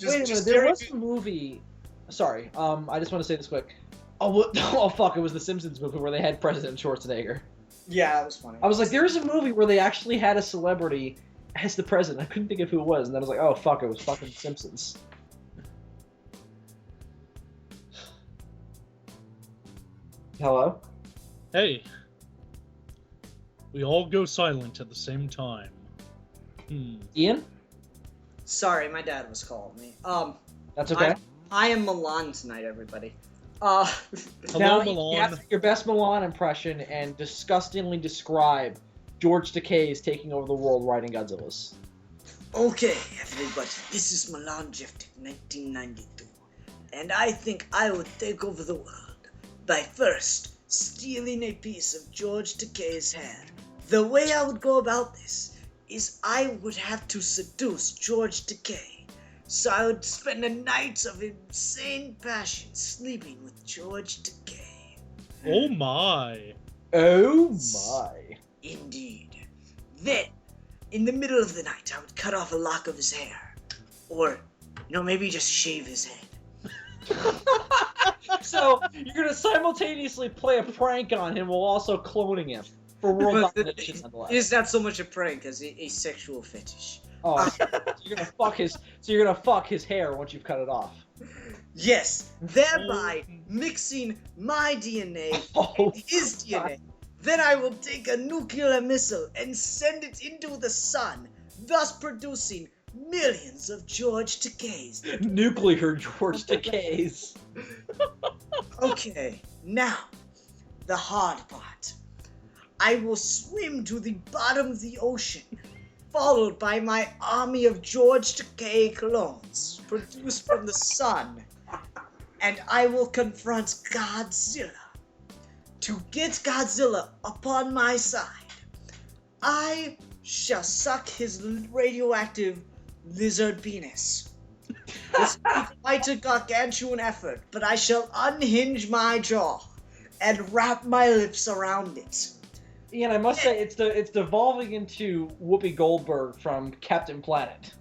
minute, there was a movie. Sorry, I just want to say this quick. Oh fuck! It was the Simpsons movie where they had President Schwarzenegger. Yeah, that was funny. I was like, there's a movie where they actually had a celebrity as the president. I couldn't think of who it was, and then I was like, oh fuck! It was fucking Simpsons. Hello? Hey. We all go silent at the same time. Ian? Sorry, my dad was calling me. That's okay. I am Milan tonight, everybody. Hello, Milan. You have to do your best Milan impression and disgustingly describe George Takei's taking over the world writing Godzilla's. Okay, everybody, this is Milan Gift 1992, and I think I would take over the world by first stealing a piece of George Takei's hair. The way I would go about this is I would have to seduce George Takei. So I would spend a night of insane passion sleeping with George Takei. Oh my. Oh my. Indeed. Then, in the middle of the night, I would cut off a lock of his hair. Or, maybe just shave his head. So you're gonna simultaneously play a prank on him while also cloning him for world domination, nonetheless. It is not so much a prank as a sexual fetish. Oh, so you're gonna fuck his hair once you've cut it off. Yes, thereby mixing my DNA and his DNA. Then I will take a nuclear missile and send it into the sun, thus producing millions of George Takeis. Nuclear George Takeis. Okay, now, the hard part. I will swim to the bottom of the ocean, followed by my army of George Takei clones, produced from the sun, and I will confront Godzilla. To get Godzilla upon my side, I shall suck his radioactive lizard penis. This will be quite a gargantuan effort, but I shall unhinge my jaw and wrap my lips around it. Ian, I must say it's devolving into Whoopi Goldberg from Captain Planet.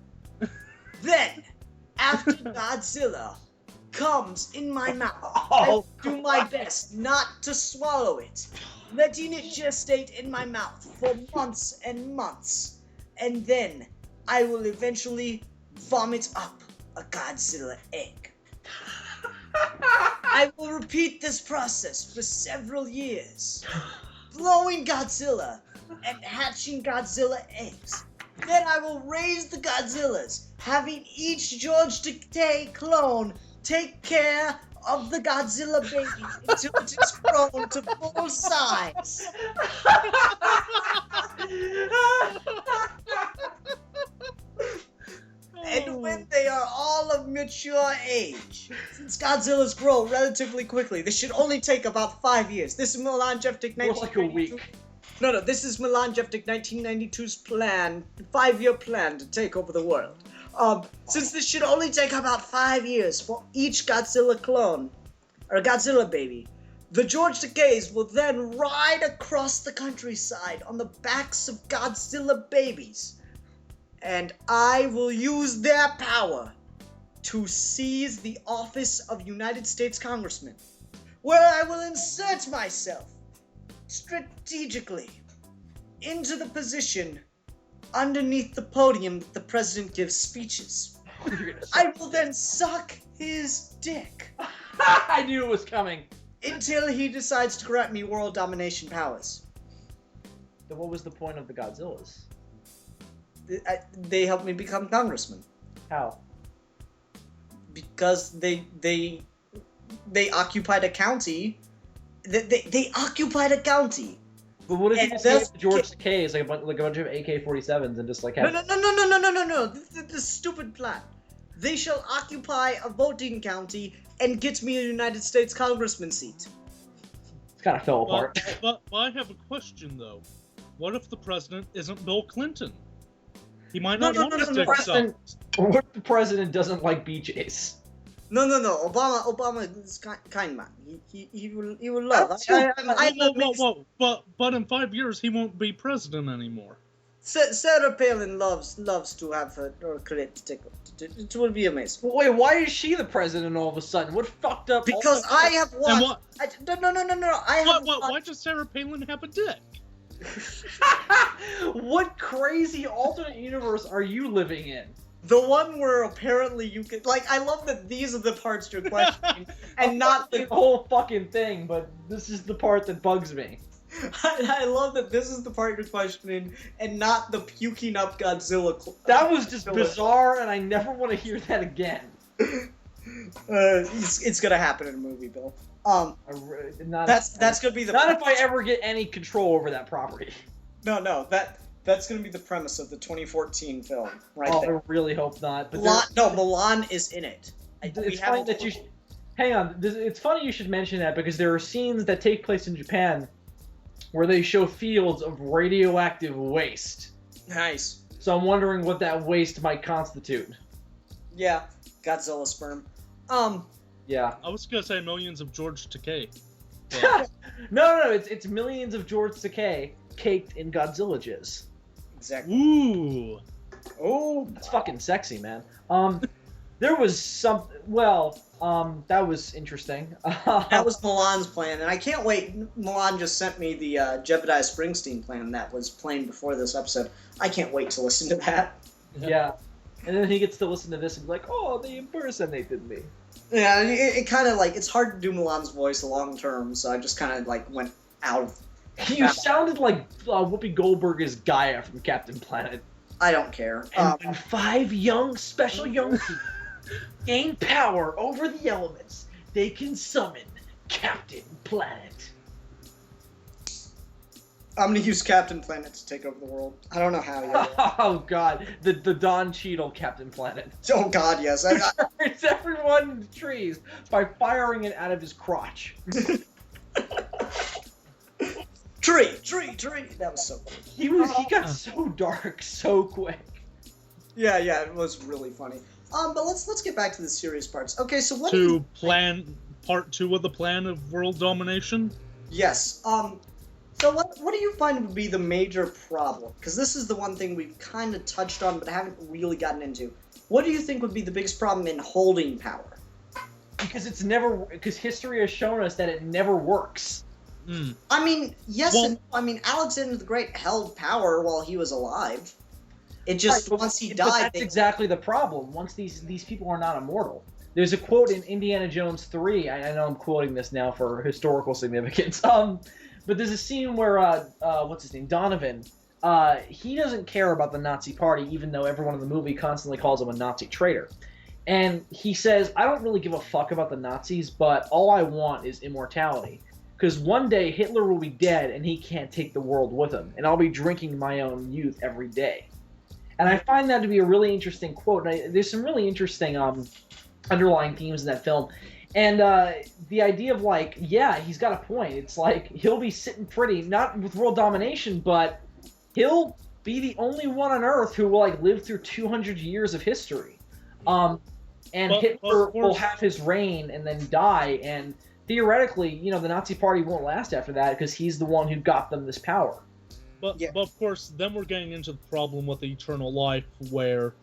Then, after Godzilla comes in my mouth, I will do my best not to swallow it, letting it gestate in my mouth for months and months, and then I will eventually vomit up a Godzilla egg. I will repeat this process for several years, blowing Godzilla and hatching Godzilla eggs. Then I will raise the Godzillas, having each George Takei clone take care of the Godzilla baby until it is grown to full size. And when they are all of mature age, since Godzillas grow relatively quickly, this should only take about 5 years. This is Milan Jeftik More like a 1992. week. No, this is Milan Jeftik 1992's plan, 5-year plan to take over the world. Since this should only take about 5 years for each Godzilla clone, or Godzilla baby, the George Takeis will then ride across the countryside on the backs of Godzilla babies. And I will use their power to seize the office of United States Congressman, where I will insert myself strategically into the position underneath the podium that the president gives speeches. I will then suck his dick I knew it was coming. until he decides to grant me world domination powers. Then what was the point of the Godzillas? They helped me become congressman How? because they occupied a county. They occupied a county. But what if you And just that's- gave George Takeis like a bunch of AK-47s and just like have... No. This stupid plan. They shall occupy a voting county and get me a United States congressman seat. It's kind of fell apart. But I have a question though. What if the president isn't Bill Clinton? He might not want to stick some. What if the president doesn't like BJ's? No. Obama is kind man. He will love. Whoa. But in 5 years he won't be president anymore. Sarah Palin loves to have her credit tickled. It will be amazing. Wait, why is she the president all of a sudden? What fucked up? Because I have And watched. what? No. I have. Why does Sarah Palin have a dick? What crazy alternate universe are you living in? The one where apparently you can, like, I love that these are the parts you're questioning, and not the the. whole fucking thing, but this is the part that bugs me. I love that this is the part you're questioning, and not the puking up Godzilla. That was just bizarre, and I never want to hear that again. It's gonna happen in a movie, Bill. That's gonna be the. Not if I ever get any control over that property. No, that's gonna be the premise of the 2014 film, right Oh, there. I really hope not. But Milan is in it. it's funny that you. Hang on, it's funny you should mention that because there are scenes that take place in Japan where they show fields of radioactive waste Nice. So I'm wondering what that waste might constitute. Yeah, Godzilla sperm. Yeah. I was gonna say millions of George Takei. No, it's millions of George Takei caked in Godzilla jizz. Exactly. Ooh. Oh, That's fucking sexy, man. There was some. Well, that was interesting. that was Milan's plan, and I can't wait. Milan just sent me the Jebediah Springsteen plan that was playing before this episode. I can't wait to listen to that. Yeah. And then he gets to listen to this and be like, "Oh, they impersonated me." Yeah, it kind of like, it's hard to do Milan's voice long term, so I just kind of like went out of. You sounded like Whoopi Goldberg's Gaia from Captain Planet. I don't care. And when 5 special young people gain power over the elements, they can summon Captain Planet. I'm gonna use Captain Planet to take over the world. I don't know how yet. Oh god, the Don Cheadle Captain Planet. Oh god, yes. It's everyone in the trees by firing it out of his crotch. Tree. That was so cool. He got so dark so quick. Yeah, it was really funny. But let's get back to the serious parts. Okay, so what To plan part 2 of the plan of world domination? Yes. So what do you find would be the major problem? Because this is the one thing we've kind of touched on but haven't really gotten into. What do you think would be the biggest problem in holding power? Because history has shown us that it never works. I mean, yes and no. I mean, Alexander the Great held power while he was alive. It just, once he died... That's exactly the problem. Once these people are not immortal. There's a quote in Indiana Jones 3, I know I'm quoting this now for historical significance, but there's a scene where, what's his name, Donovan, he doesn't care about the Nazi party, even though everyone in the movie constantly calls him a Nazi traitor. And he says, I don't really give a fuck about the Nazis, but all I want is immortality. Because one day Hitler will be dead and he can't take the world with him, and I'll be drinking my own youth every day. And I find that to be a really interesting quote. And there's some really interesting underlying themes in that film. And the idea of, like, yeah, he's got a point. It's like, he'll be sitting pretty, not with world domination, but he'll be the only one on Earth who will, like, live through 200 years of history. And Hitler will have his reign and then die, and theoretically, you know, the Nazi party won't last after that because he's the one who got them this power. But of course, then we're getting into the problem with eternal life, where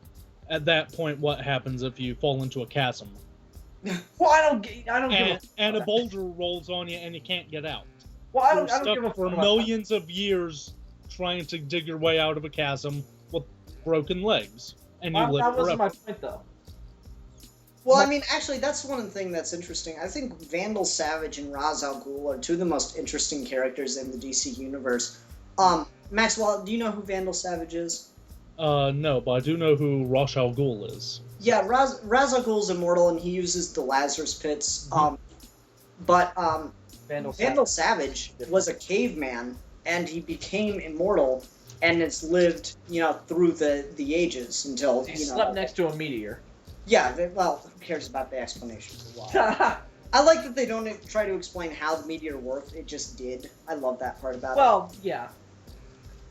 at that point, what happens if you fall into a chasm? Well, I don't give a and a boulder rolls on you and you can't get out. Well, I don't You're give a stuck for fuck millions of years trying to dig your way out of a chasm with broken legs, and you live That wasn't forever. my point, though. Well, I mean, actually, that's one thing that's interesting. I think Vandal Savage and Ra's al Ghul are two of the most interesting characters in the DC universe. Maxwell, do you know who Vandal Savage is? No, but I do know who Ra's al Ghul is. Yeah, Ra's al Ghul's immortal, and he uses the Lazarus Pits. But Vandal Savage was a caveman, and he became immortal, and it's lived, you know, through the ages until, He slept next to a meteor. Yeah, well, who cares about the explanation for why? I like that they don't try to explain how the meteor worked. It just did. I love that part about it. Well, yeah.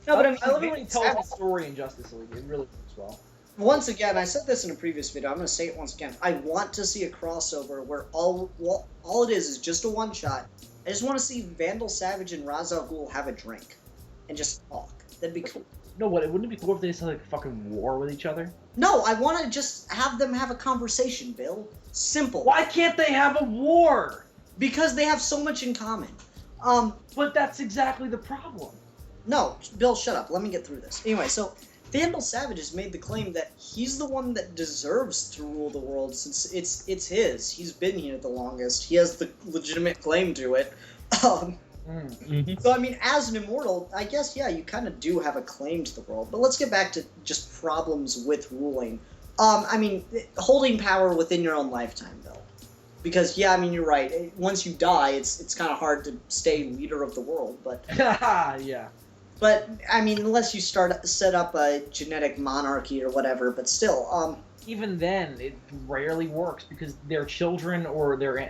No, but I mean, I love it when he tells the story in Justice League. It really works well. Once again, I said this in a previous video. I'm going to say it once again. I want to see a crossover where all it is just a one shot. I just want to see Vandal Savage and Ra's al Ghul have a drink and just talk. That'd be cool. No, what? It wouldn't it be cool if they just had like a fucking war with each other? No, I want to just have them have a conversation, Bill. Simple. Why can't they have a war? Because they have so much in common. But that's exactly the problem. No, Bill, shut up. Let me get through this. Anyway, so Vandal Savage has made the claim that he's the one that deserves to rule the world since it's his. He's been here the longest. He has the legitimate claim to it. So, I mean, as an immortal, I guess, yeah, you kind of do have a claim to the world. But let's get back to just problems with ruling. I mean, holding power within your own lifetime, though. Because, yeah, I mean, you're right. Once you die, it's kind of hard to stay leader of the world. But yeah. But, I mean, unless you set up a genetic monarchy or whatever, but still, Even then, it rarely works because their children or their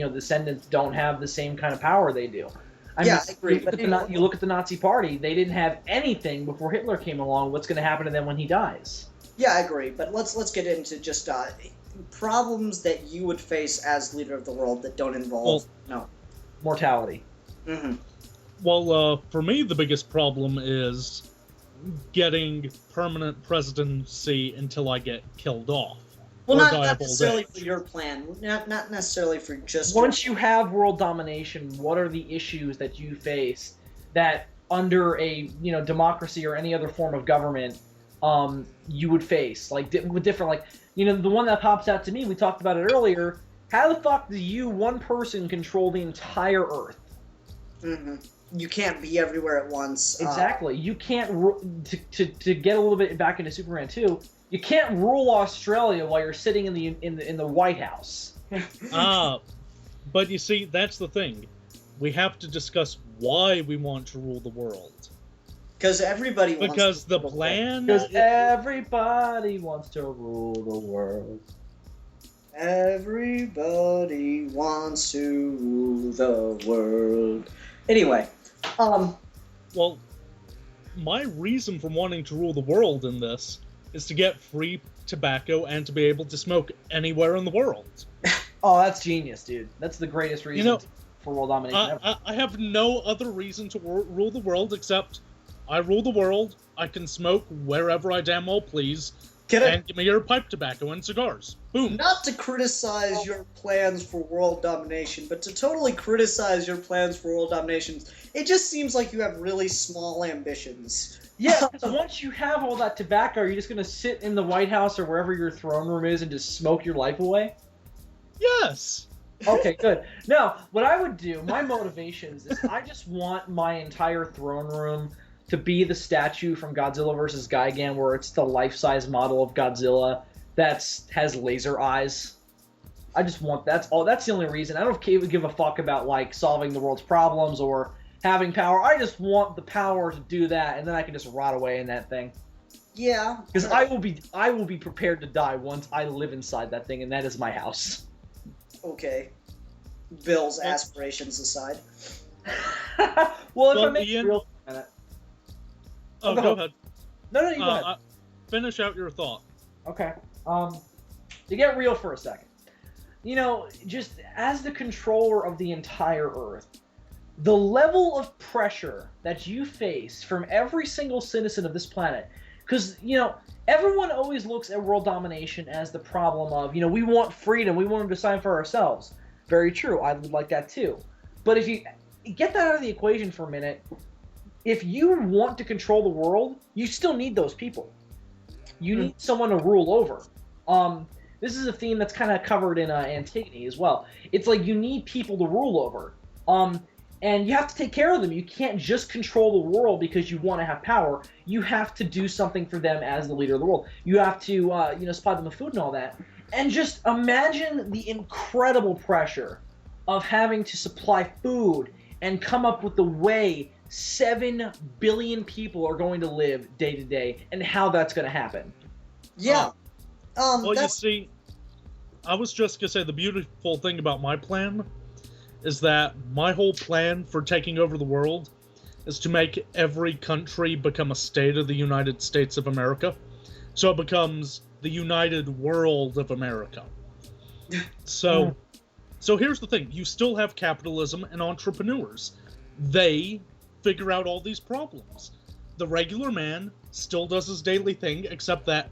descendants don't have the same kind of power they do. Yeah, I agree, You look at the Nazi Party; they didn't have anything before Hitler came along. What's going to happen to them when he dies? Yeah, I agree. But let's get into just problems that you would face as leader of the world that don't involve mortality. Mm-hmm. Well, for me, the biggest problem is getting permanent presidency until I get killed off. Well, or not die of old necessarily age. for your plan. Not necessarily for just. Once you have world domination, what are the issues that you face that under a democracy or any other form of government you would face? Like with different, like the one that pops out to me. We talked about it earlier. How the fuck do you, one person, control the entire Earth? Mm-hmm. You can't be everywhere at once. Exactly. You can't to get a little bit back into Superman 2. You can't rule Australia while you're sitting in the White House. But you see, that's the thing. We have to discuss why we want to rule the world. Because everybody wants Because to the rule plan. Because everybody wants to rule the world. Everybody wants to rule the world. Anyway, Well, my reason for wanting to rule the world in this is to get free tobacco and to be able to smoke anywhere in the world. Oh, that's genius, dude. That's the greatest reason for world domination ever. I have no other reason to rule the world except I rule the world, I can smoke wherever I damn well please, and give me your pipe tobacco and cigars. Boom. Not to criticize your plans for world domination, but to totally criticize your plans for world domination, it just seems like you have really small ambitions. Yeah, because once you have all that tobacco, are you just going to sit in the White House or wherever your throne room is and just smoke your life away? Yes. Okay, good. Now, what I would do, my motivations is I just want my entire throne room to be the statue from Godzilla vs. Gigan, where it's the life-size model of Godzilla that has laser eyes. I just want that's the only reason. I don't give a fuck about like solving the world's problems or having power. I just want the power to do that, and then I can just rot away in that thing. Yeah. Because I will be prepared to die once I live inside that thing, and that is my house. Okay. Bill's aspirations aside. Well, if I make it real for a minute. Oh, go ahead. No, you go ahead. Finish out your thought. Okay. To get real for a second. Just as the controller of the entire Earth, the level of pressure that you face from every single citizen of this planet, because, everyone always looks at world domination as the problem of, we want freedom, we want to decide for ourselves. Very true, I would like that too. But if you get that out of the equation for a minute, if you want to control the world, you still need those people. You need someone to rule over. This is a theme that's kind of covered in Antigone as well. It's like you need people to rule over. And you have to take care of them. You can't just control the world because you want to have power. You have to do something for them as the leader of the world. You have to, supply them with food and all that. And just imagine the incredible pressure of having to supply food and come up with the way 7 billion people are going to live day to day and how that's going to happen. Yeah. Well, you see, I was just going to say the beautiful thing about my plan is that my whole plan for taking over the world is to make every country become a state of the United States of America. So it becomes the United World of America. So here's the thing. You still have capitalism and entrepreneurs. They figure out all these problems. The regular man still does his daily thing, except that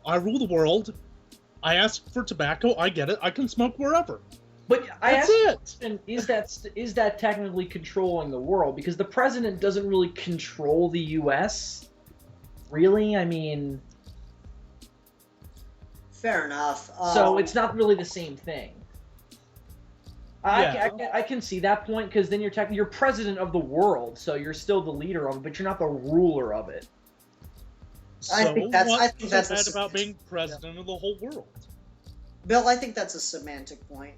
I rule the world. I ask for tobacco. I get it. I can smoke wherever. But That's it. And is that technically controlling the world? Because the president doesn't really control the U.S. Really? I mean, fair enough. So it's not really the same thing. I can see that point, because then you're president of the world, so you're still the leader of it, but you're not the ruler of it. So I think that's bad about being president of the whole world. Bill, I think that's a semantic point.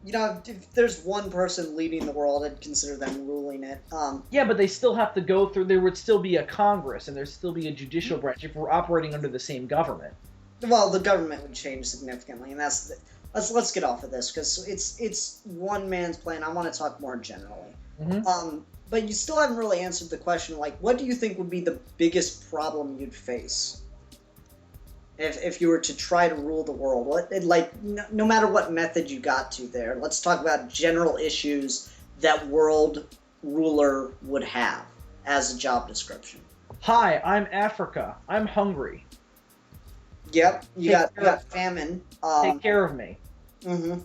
If there's one person leading the world, I'd consider them ruling it. Yeah, but they still have to go through. There would still be a Congress, and there'd still be a judicial branch if we're operating under the same government. Well, the government would change significantly, and that's let's get off of this because it's one man's plan. I want to talk more generally. Mm-hmm. But you still haven't really answered the question. Like, what do you think would be the biggest problem you'd face if you were to try to rule the world? No matter what method you got to there. Let's talk about general issues that world ruler would have as a job description. Hi, I'm Africa. I'm hungry. Yep, you got famine. Take care of me. Mm-hmm.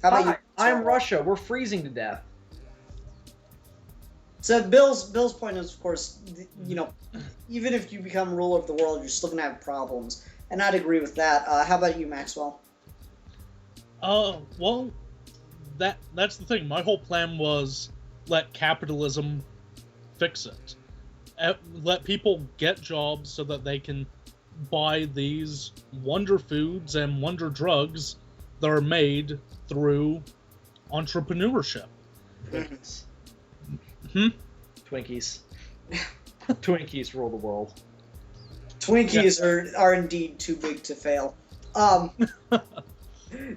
How about Hi, you? I'm Russia. We're freezing to death. So Bill's point is, of course, even if you become ruler of the world, you're still gonna have problems, and I'd agree with that. How about you, Maxwell? Well, that's the thing. My whole plan was let capitalism fix it. Let people get jobs so that they can buy these wonder foods and wonder drugs that are made through entrepreneurship. Twinkies. Twinkies Rule the world. Twinkies are indeed too big to fail.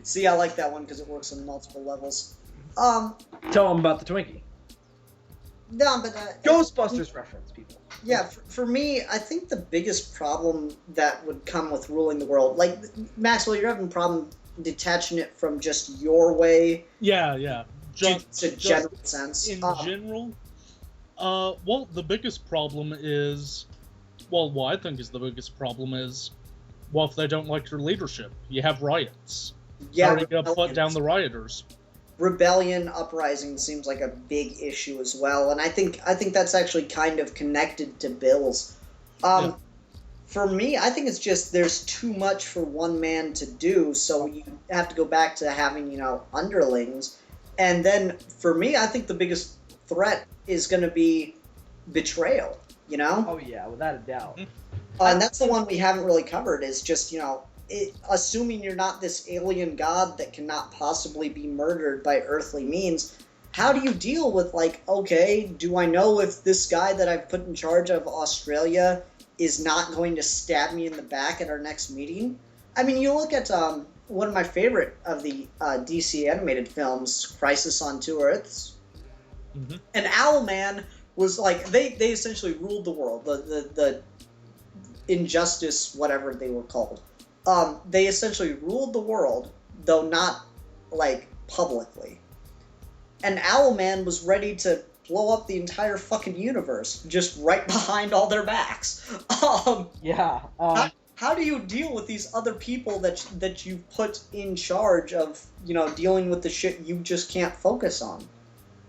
See, I like that one because it works on multiple levels. Tell them about the Twinkie. No, but Ghostbusters reference, people. Yeah, for me, I think the biggest problem that would come with ruling the world, like Maxwell, you're having a problem detaching it from just your way. Yeah. Just a general sense. In general, well, the biggest problem is, what I think is the biggest problem is, well, if they don't like your leadership, you have riots. Yeah, how are you going to put down the rioters? Rebellion, uprising seems like a big issue as well, and I think that's actually kind of connected to Bill's. For me, I think it's just there's too much for one man to do, so you have to go back to having underlings, and then for me, I think the biggest threat is going to be betrayal. Oh yeah, without a doubt. And that's the one we haven't really covered. Is just assuming you're not this alien god that cannot possibly be murdered by earthly means, how do you deal with, okay, do I know if this guy that I've put in charge of Australia is not going to stab me in the back at our next meeting? I mean, you look at one of my favorite of the DC animated films, Crisis on Two Earths, and Owlman was they essentially ruled the world, the injustice, whatever they were called. They essentially ruled the world, though not, publicly. And Owlman was ready to blow up the entire fucking universe, just right behind all their backs. How do you deal with these other people that you put in charge of, dealing with the shit you just can't focus on?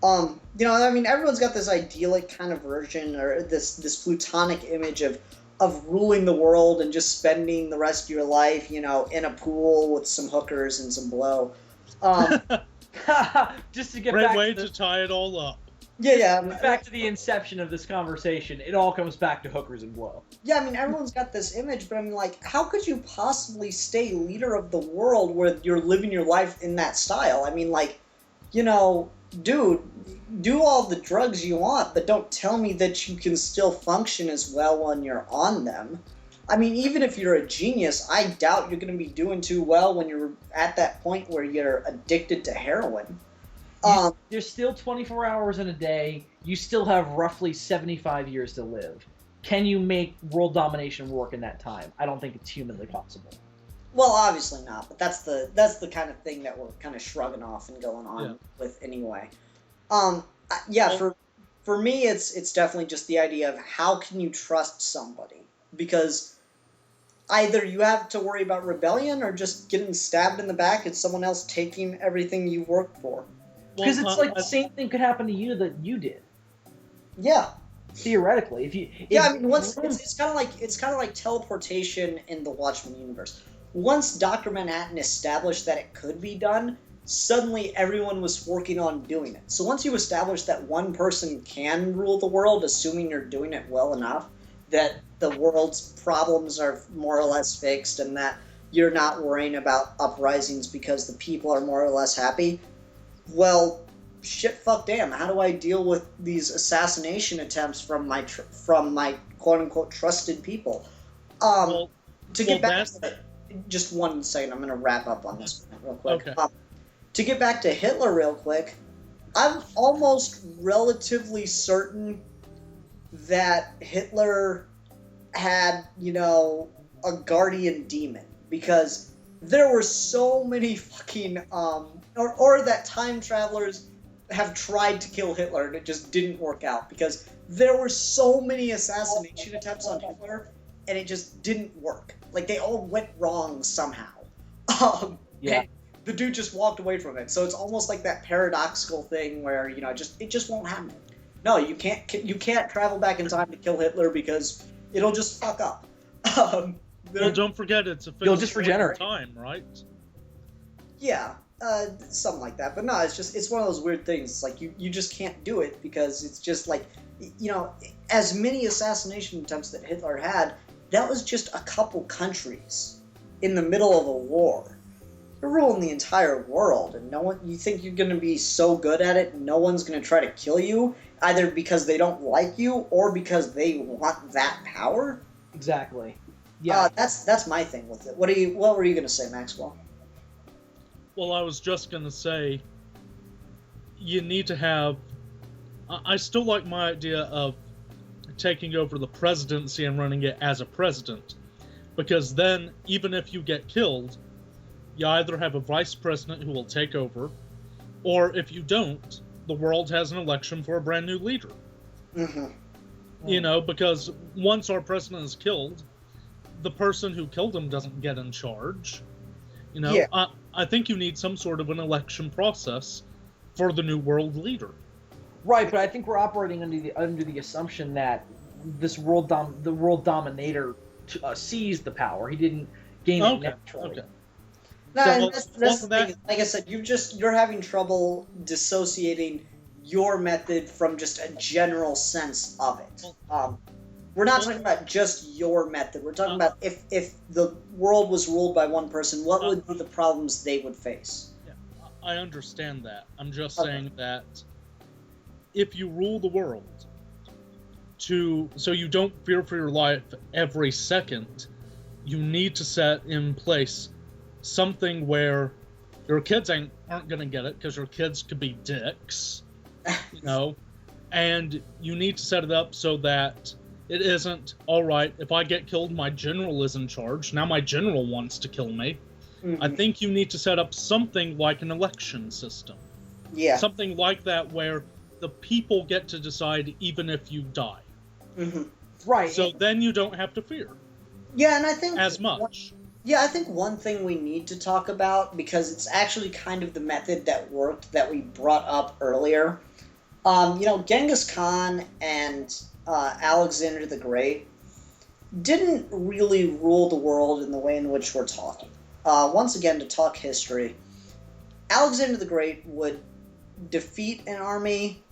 Everyone's got this idyllic kind of version, or this plutonic image of ruling the world and just spending the rest of your life, in a pool with some hookers and some blow. Just to get Great back way to to tie it all up. Yeah. Back to the inception of this conversation, it all comes back to hookers and blow. Yeah, everyone's got this image, but how could you possibly stay leader of the world where you're living your life in that style? Dude, do all the drugs you want, but don't tell me that you can still function as well when you're on them. Even if you're a genius, I doubt you're going to be doing too well when you're at that point where you're addicted to heroin. There's still 24 hours in a day. You still have roughly 75 years to live. Can you make world domination work in that time? I don't think it's humanly possible. Well, obviously not, but that's the kind of thing that we're kind of shrugging off and going on with anyway. For me, it's definitely just the idea of how can you trust somebody, because either you have to worry about rebellion or just getting stabbed in the back and someone else taking everything you've worked for. Because it's the same thing could happen to you that you did. Yeah. Theoretically, it's kind of like teleportation in the Watchmen universe. Once Dr. Manhattan established that it could be done, suddenly everyone was working on doing it. So once you establish that one person can rule the world, assuming you're doing it well enough, that the world's problems are more or less fixed and that you're not worrying about uprisings because the people are more or less happy, well, shit, fuck, damn. How do I deal with these assassination attempts from my quote unquote trusted people? To get back to it, just 1 second. I'm going to wrap up on this real quick. Okay. To get back to Hitler real quick, I'm almost relatively certain that Hitler had, a guardian demon, because there were so many fucking, or that time travelers have tried to kill Hitler and it just didn't work out, because there were so many assassination attempts on Hitler and it just didn't work. Like, they all went wrong somehow. Yeah. And the dude just walked away from it. So it's almost like that paradoxical thing where, it just won't happen. No, you can't travel back in time to kill Hitler because it'll just fuck up. Well, don't forget it's a You'll just regenerate. Time, right? Yeah, something like that. But no, it's one of those weird things. It's like you just can't do it because it's just like, as many assassination attempts that Hitler had, that was just a couple countries in the middle of a war. You're ruling the entire world, and you think you're going to be so good at it, no one's going to try to kill you, either because they don't like you or because they want that power? Exactly. Yeah. That's my thing with it. What were you going to say, Maxwell? Well, I was just going to say, you need to have... I still like my idea of taking over the presidency and running it as a president. Because then, even if you get killed, you either have a vice president who will take over, or if you don't, the world has an election for a brand new leader. Mm-hmm. Because once our president is killed, the person who killed him doesn't get in charge. Yeah. I think you need some sort of an election process for the new world leader. Right, but I think we're operating under the assumption that the world dominator seized the power. He didn't gain it naturally. Okay. No, So, and that's the thing. Like I said, you're having trouble dissociating your method from just a general sense of it. We're not talking about just your method. We're talking about if the world was ruled by one person, what would be the problems they would face? Yeah, I understand that. I'm just saying that if you rule the world so you don't fear for your life every second, you need to set in place something where your kids aren't going to get it because your kids could be dicks, and you need to set it up so that it isn't, all right, if I get killed, my general is in charge. Now my general wants to kill me. Mm-hmm. I think you need to set up something like an election system. Yeah. Something like that where the people get to decide even if you die. Mm-hmm. Right. So then you don't have to fear Yeah, and I think as much. Yeah, I think one thing we need to talk about, because it's actually kind of the method that worked that we brought up earlier. Genghis Khan and Alexander the Great didn't really rule the world in the way in which we're talking. Once again, to talk history, Alexander the Great would defeat an army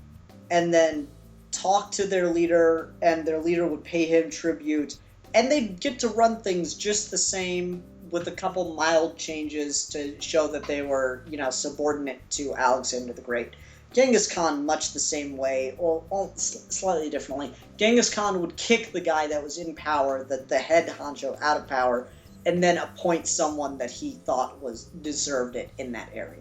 and then talk to their leader, and their leader would pay him tribute, and they'd get to run things just the same with a couple mild changes to show that they were, subordinate to Alexander the Great. Genghis Khan, much the same way, or slightly differently. Genghis Khan would kick the guy that was in power, the head honcho, out of power, and then appoint someone that he thought deserved it in that area.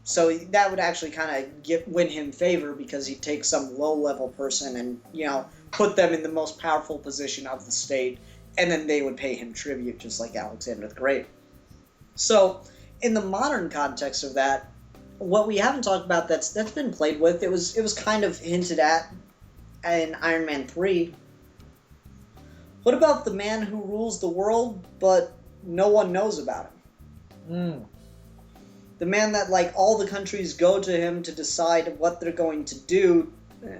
So that would actually kind of win him favor, because he'd take some low-level person and, put them in the most powerful position of the state, and then they would pay him tribute, just like Alexander the Great. So, in the modern context of that, what we haven't talked about that's been played with, it was kind of hinted at in Iron Man 3. What about the man who rules the world, but no one knows about him? The man that, all the countries go to him to decide what they're going to do,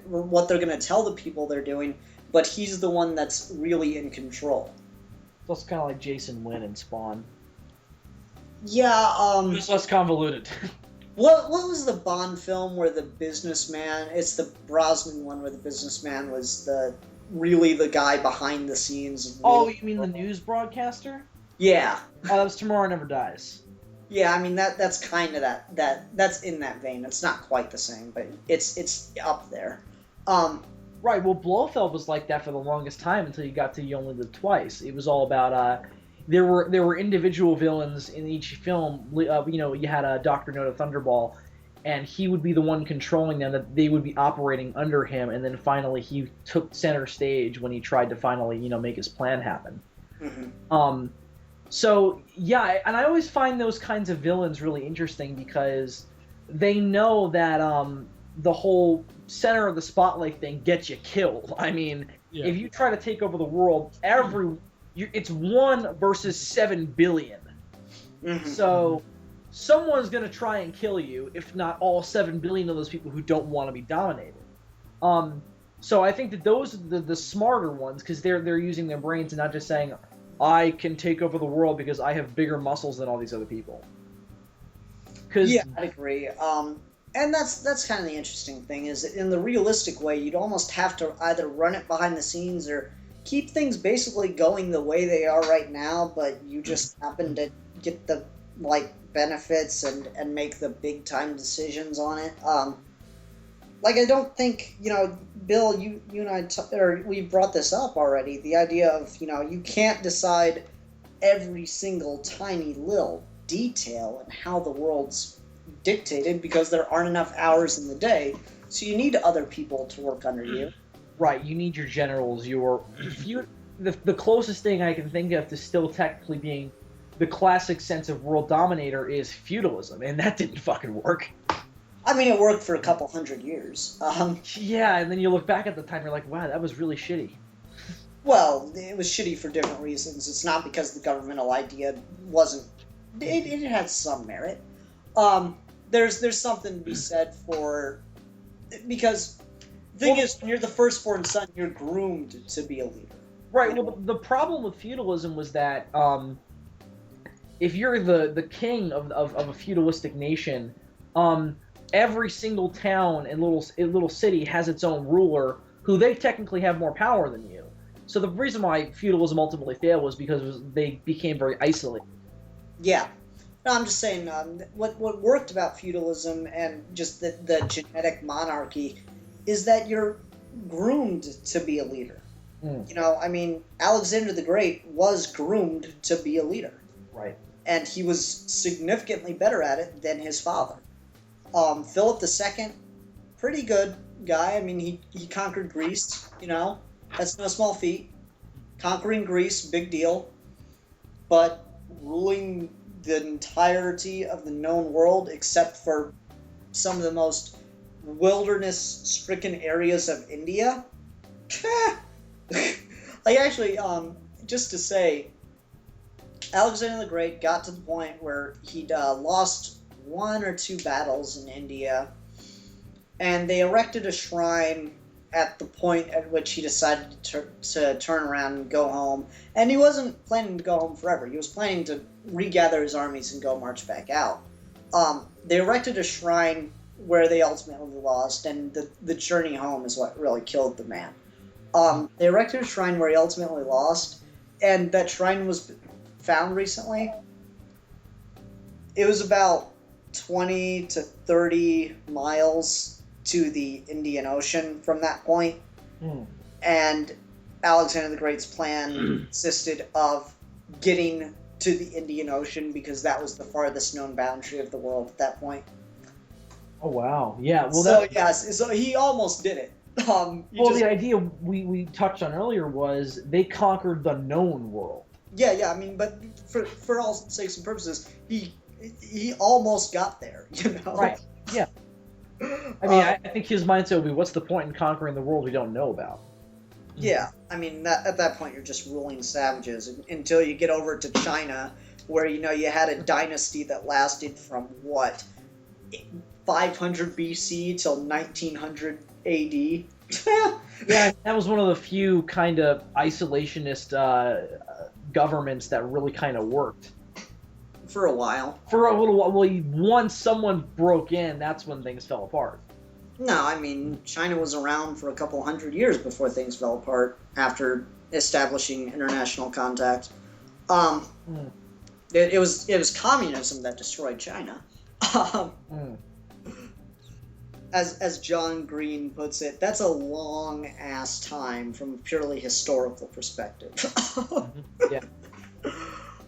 what they're going to tell the people they're doing, but he's the one that's really in control. It's kind of like Jason Wynn and Spawn. Yeah, It's less convoluted. What was the Bond film where the businessman... It's the Brosnan one where the businessman was really the guy behind the scenes. Oh, you mean the news broadcaster? Yeah. Oh, that was Tomorrow Never Dies. Yeah, I mean, that's kind of that's in that vein. It's not quite the same, but it's up there. Right, well, Blofeld was like that for the longest time until you got to You Only Live Twice. It was all about, there were individual villains in each film. You had a Dr. Noda Thunderball, and he would be the one controlling them. That they would be operating under him, and then finally he took center stage when he tried to finally make his plan happen. Mm-hmm. So yeah, and I always find those kinds of villains really interesting because they know that the whole center of the spotlight thing gets you killed. I mean, if you try to take over the world, it's 1 versus 7 billion. Mm-hmm. So someone's going to try and kill you, if not all 7 billion of those people who don't want to be dominated. So I think that those are the smarter ones, because they're using their brains and not just saying, I can take over the world because I have bigger muscles than all these other people. Yeah, I agree. And that's kind of the interesting thing, is that in the realistic way, you'd almost have to either run it behind the scenes or keep things basically going the way they are right now, but you just happen to get the benefits and make the big time decisions on it. I don't think, Bill, you and I we brought this up already, the idea of, you can't decide every single tiny little detail and how the world's dictated because there aren't enough hours in the day, so you need other people to work under you. Right, you need your generals, the closest thing I can think of to still technically being the classic sense of world dominator is feudalism, and that didn't fucking work. I mean, it worked for a couple hundred years. Yeah, and then you look back at the time, you're like, wow, that was really shitty. Well, it was shitty for different reasons. It's not because the governmental idea wasn't... It had some merit. There's something to be said for... Because the thing is, when you're the firstborn son, you're groomed to be a leader. Right, well, the problem with feudalism was that if you're the king of a feudalistic nation, every single town and little city has its own ruler who they technically have more power than you. So the reason why feudalism ultimately failed was because they became very isolated. Yeah. No, I'm just saying, what worked about feudalism and just the genetic monarchy is that you're groomed to be a leader. I mean, Alexander the Great was groomed to be a leader. Right. And he was significantly better at it than his father. Philip II, pretty good guy. I mean, he conquered Greece, That's no small feat. Conquering Greece, big deal. But ruling the entirety of the known world, except for some of the most wilderness-stricken areas of India. Just to say, Alexander the Great got to the point where he'd lost 1 or 2 battles in India, and they erected a shrine at the point at which he decided to turn around and go home. And he wasn't planning to go home forever. He was planning to regather his armies and go march back out. They erected a shrine where they ultimately lost, and the journey home is what really killed the man. They erected a shrine where he ultimately lost, and that shrine was found recently. It was about 20 to 30 miles to the Indian Ocean from that point. And Alexander the Great's plan consisted of getting to the Indian Ocean because that was the farthest known boundary of the world at that point. Oh, wow. Yeah, well, so he almost did it. The idea we touched on earlier was they conquered the known world. Yeah, I mean, but for all sakes and purposes, he almost got there, Right, yeah. I mean, I think his mindset would be, what's the point in conquering the world we don't know about? Yeah, I mean, at that point, you're just ruling savages until you get over to China, where, you had a dynasty that lasted from, 500 BC till 1900 AD? Yeah, that was one of the few kind of isolationist governments that really kind of worked. For a while. For a little while. Well, once someone broke in, that's when things fell apart. No, I mean, China was around for a couple hundred years before things fell apart after establishing international contact. It was communism that destroyed China. As John Green puts it, that's a long-ass time from a purely historical perspective. Yeah.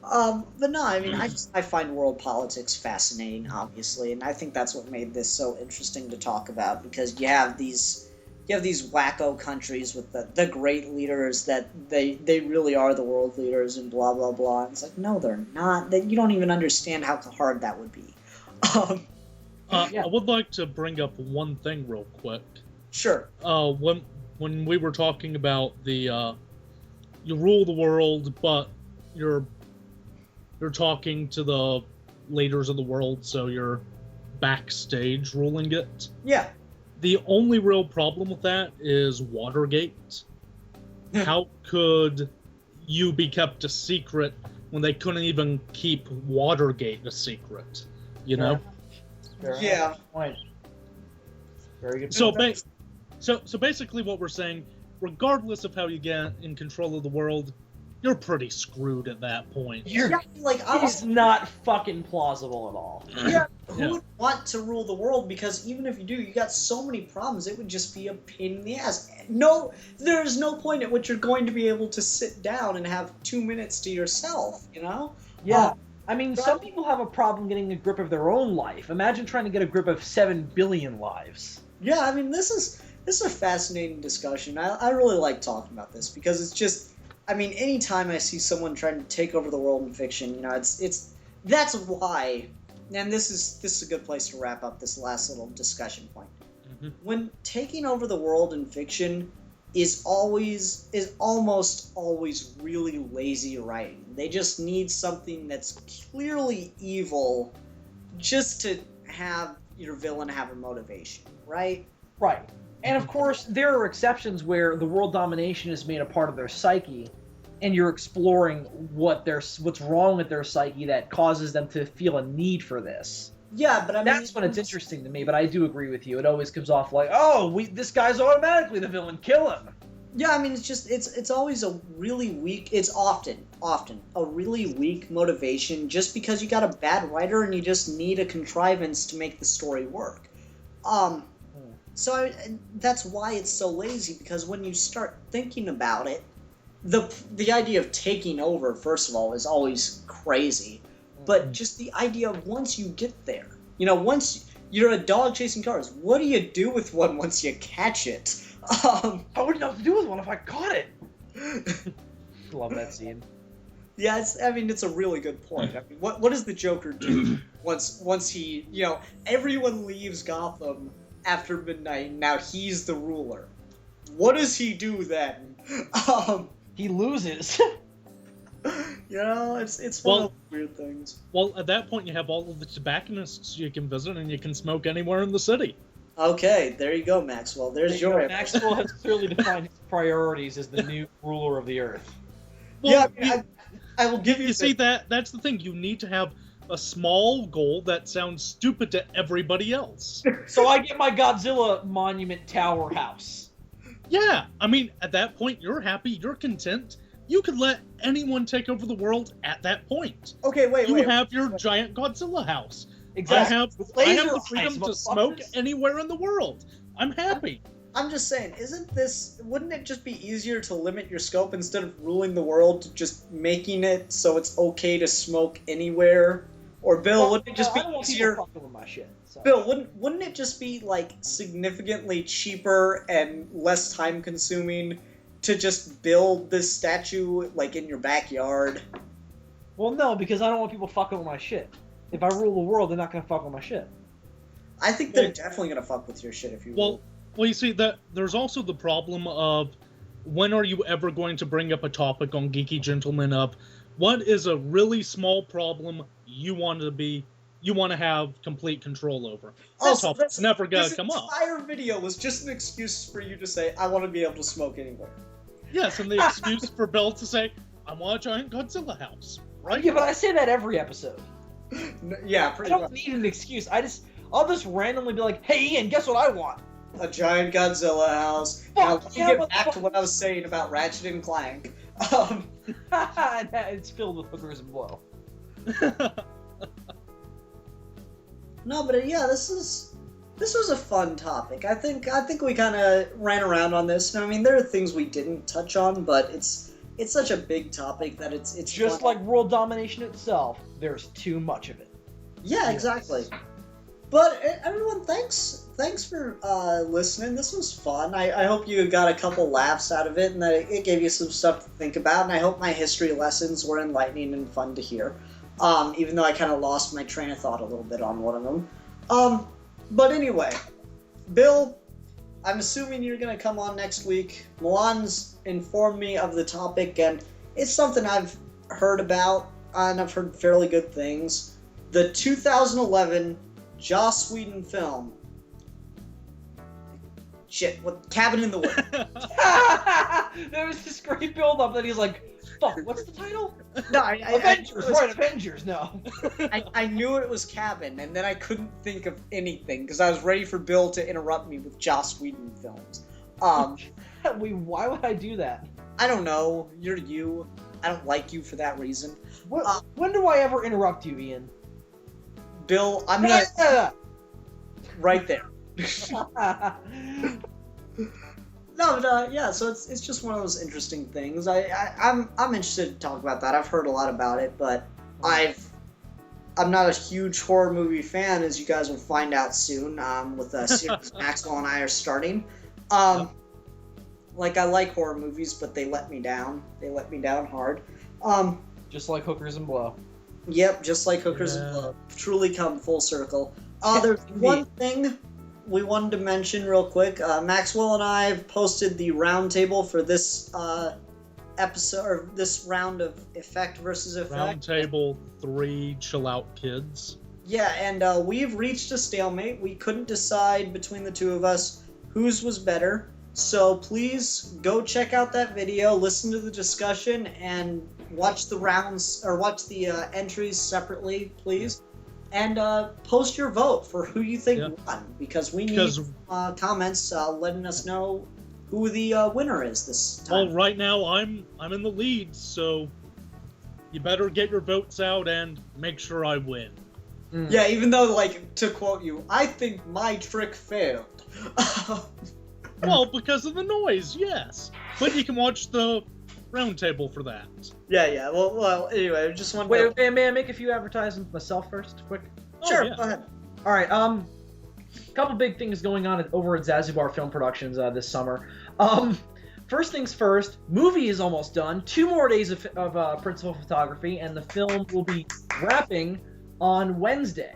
But no, I mean, I find world politics fascinating, obviously, and I think that's what made this so interesting to talk about, because you have these wacko countries with the great leaders that they really are the world leaders and blah blah blah. And it's like, no, they're not. That you don't even understand how hard that would be. I would like to bring up one thing real quick. Sure. When we were talking about the you rule the world, but you're talking to the leaders of the world, so you're backstage ruling it. Yeah. The only real problem with that is Watergate. How could you be kept a secret when they couldn't even keep Watergate a secret? You know? Yeah. Point. Very good. So basically what we're saying, regardless of how you get in control of the world, you're pretty screwed at that point. It's not fucking plausible at all. Yeah, who would want to rule the world? Because even if you do, you got so many problems, it would just be a pain in the ass. No, there's no point at which you're going to be able to sit down and have 2 minutes to yourself, you know? Yeah. I mean, some people have a problem getting a grip of their own life. Imagine trying to get a grip of 7 billion lives. Yeah, I mean, this is a fascinating discussion. I really like talking about this because it's just, I mean, anytime I see someone trying to take over the world in fiction, you know, that's why, and this is a good place to wrap up this last little discussion point. Mm-hmm. When taking over the world in fiction is almost always really lazy writing. They just need something that's clearly evil just to have your villain have a motivation, right? Right. And of course, there are exceptions where the world domination is made a part of their psyche, and you're exploring what's wrong with their psyche that causes them to feel a need for this. Yeah, but I mean, that's when it's interesting to me. But I do agree with you. It always comes off like, this guy's automatically the villain. Kill him. Yeah, I mean, it's always a really weak. It's often a really weak motivation just because you got a bad writer and you just need a contrivance to make the story work. So that's why it's so lazy, because when you start thinking about it, the idea of taking over, first of all, is always crazy. But just the idea of once you get there, you know, once you're a dog chasing cars, what do you do with one once you catch it? I wouldn't know what to do with one if I caught it. Love that scene. Yeah, it's a really good point. I mean, what does the Joker do once he, you know, everyone leaves Gotham after midnight, and now he's the ruler. What does he do then? He loses. You know, it's one of those weird things. Well, at that point, you have all of the tobacconists you can visit, and you can smoke anywhere in the city. Okay, there you go, Maxwell. There's your Maxwell has clearly defined his priorities as the new ruler of the earth. Well, yeah, I will give you. You see, that's the thing. You need to have a small goal that sounds stupid to everybody else. So I get my Godzilla Monument Tower house. Yeah, I mean, at that point, you're happy, you're content. You could let anyone take over the world at that point. Okay, wait. You have your giant Godzilla house. Exactly. I have the freedom to smoke anywhere in the world. I'm happy. I'm just saying, wouldn't it just be easier to limit your scope instead of ruling the world to just making it so it's okay to smoke anywhere? Or Bill, wouldn't it just be easier? With my shit, so. Bill, wouldn't it just be like significantly cheaper and less time consuming to just build this statue like in your backyard? Well, no, because I don't want people fucking with my shit. If I rule the world, they're not gonna fuck with my shit. I think they're definitely gonna fuck with your shit if you rule. Well, you see, that there's also the problem of when are you ever going to bring up a topic on Geeky Gentlemen of what is a really small problem you want to have complete control over. Also, that's never going to come up. This entire video was just an excuse for you to say, I want to be able to smoke anywhere. Yes, and the excuse for Bill to say, I want a giant Godzilla house, right? Yeah, but I say that every episode. Yeah, pretty much. I don't need an excuse. I'll just randomly be like, hey, Ian, guess what I want? A giant Godzilla house. Now, let me get back to what I was saying about Ratchet and Clank. It's filled with hookers and blow. No, but yeah, this was a fun topic. I think we kind of ran around on this. I mean, there are things we didn't touch on, but it's it's such a big topic that it's Just fun. like world domination itself, there's too much of it. Yeah, exactly. But everyone, thanks for listening. This was fun. I hope you got a couple laughs out of it, and that it gave you some stuff to think about. And I hope my history lessons were enlightening and fun to hear. Even though I kind of lost my train of thought a little bit on one of them. But anyway, Bill, I'm assuming you're gonna come on next week. Milan's informed me of the topic, and it's something I've heard about, and I've heard fairly good things. The 2011 Joss Whedon film. Shit, what? Cabin in the Woods. There was this great build-up that he's like, fuck, what's the title? No, Avengers, right, Avengers, no. I knew it was Cabin, and then I couldn't think of anything, because I was ready for Bill to interrupt me with Joss Whedon films. Why would I do that? I don't know. You're you. I don't like you for that reason. When do I ever interrupt you, Ian? Bill, I'm gonna... right there. No, but yeah, so it's just one of those interesting things. I'm interested to talk about that. I've heard a lot about it, but I'm not a huge horror movie fan, as you guys will find out soon, with the series Maxwell and I are starting. Like, I like horror movies, but they let me down. They let me down hard. Just like Hookers and Blow. Yep, just like Hookers and Blow. Truly come full circle. There's one thing we wanted to mention real quick. Maxwell and I have posted the roundtable for this episode, or this round of Effect versus Effect. Roundtable 3 Chill Out Kids. Yeah, and we've reached a stalemate. We couldn't decide between the two of us whose was better. So please go check out that video, listen to the discussion, and watch the rounds, or watch the entries separately, please. And post your vote for who you think won, because we need comments letting us know who the winner is this time. Well, right now I'm in the lead, so you better get your votes out and make sure I win. Yeah, even though, like, to quote you, I think my trick failed. Well, because of the noise, yes. But you can watch the roundtable for that. Yeah. Well. Anyway, I just wanted Wait, may I make a few advertisements myself first, quick? Sure, yeah. go ahead. All right. A couple big things going on over at Zazubar Film Productions this summer. First things first, movie is almost done. 2 more days of principal photography, and the film will be wrapping on Wednesday.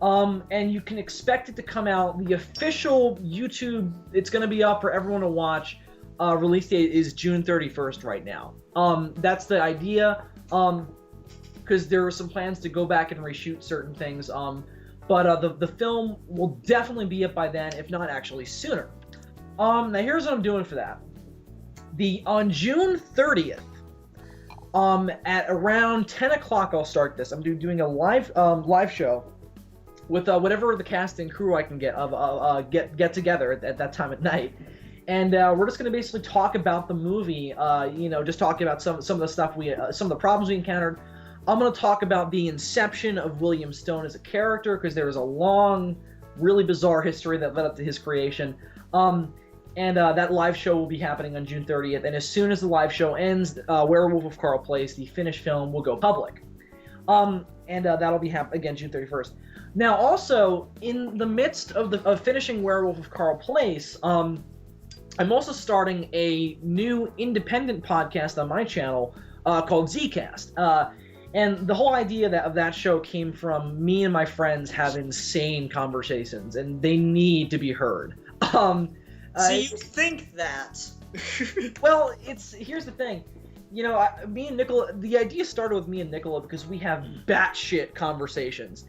And you can expect it to come out. The official YouTube, it's going to be up for everyone to watch. Release date is June 31st right now. That's the idea. Because there are some plans to go back and reshoot certain things. But the film will definitely be up by then, if not actually sooner. Now here's what I'm doing for that. On June 30th, at around 10 o'clock, I'll start this. I'm doing a live show with whatever the cast and crew I can get together at that time at night. And we're just going to basically talk about the movie, just talking about some of the stuff some of the problems we encountered. I'm going to talk about the inception of William Stone as a character, because there is a long, really bizarre history that led up to his creation. And that live show will be happening on June 30th. And as soon as the live show ends, Werewolf of Carl Place, the finished film, will go public. And that'll be again June 31st. Now, also, in the midst of finishing Werewolf of Carl Place, I'm also starting a new independent podcast on my channel called Zcast. And the whole idea of that show came from me and my friends have insane conversations, and they need to be heard. So you think that? Well, here's the thing. Me and Nicola, the idea started with me and Nicola because we have batshit conversations.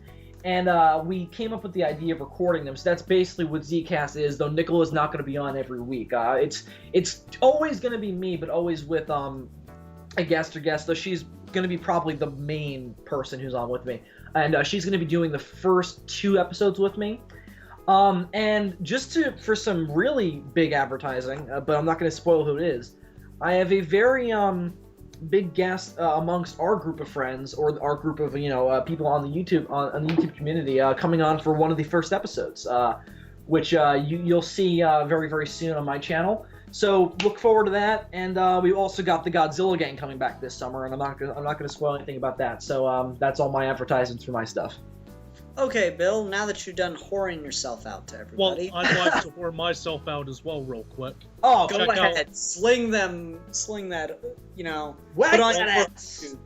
And we came up with the idea of recording them. So that's basically what Zcast is, though Nicola's not going to be on every week. It's always going to be me, but always with a guest, though she's going to be probably the main person who's on with me. And she's going to be doing the first 2 episodes with me. And just for some really big advertising, but I'm not going to spoil who it is, I have a very big guest amongst our group of friends, or our group of people on the YouTube on the YouTube community, coming on for one of the first episodes, which you'll see very, very soon on my channel. So look forward to that, and we've also got the Godzilla gang coming back this summer, and I'm not gonna spoil anything about that. So that's all my advertisements for my stuff. Okay, Bill, now that you're done whoring yourself out to Well, everybody, I'd like to whore myself out as well, real quick. Oh, go check out- ahead, sling that, you know, whack put on that your ass.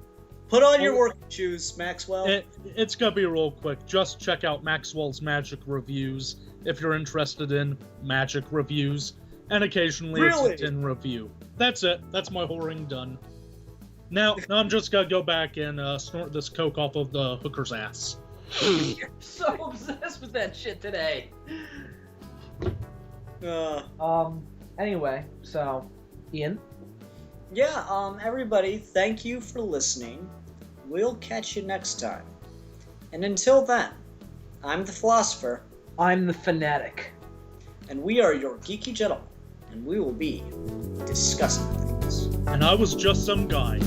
put on your working shoes, Maxwell. It's gonna be real quick. Just check out Maxwell's Magic Reviews if you're interested in magic reviews, and occasionally Really? it's a tin review. That's it. That's my whoring done. Now I'm just gonna go back and snort this coke off of the hooker's ass. You're so obsessed with that shit today. Anyway, so Ian. Yeah, everybody, thank you for listening. We'll catch you next time. And until then, I'm the Philosopher, I'm the Fanatic. and we are your geeky gentlemen, and we will be discussing things. And I was just some guy.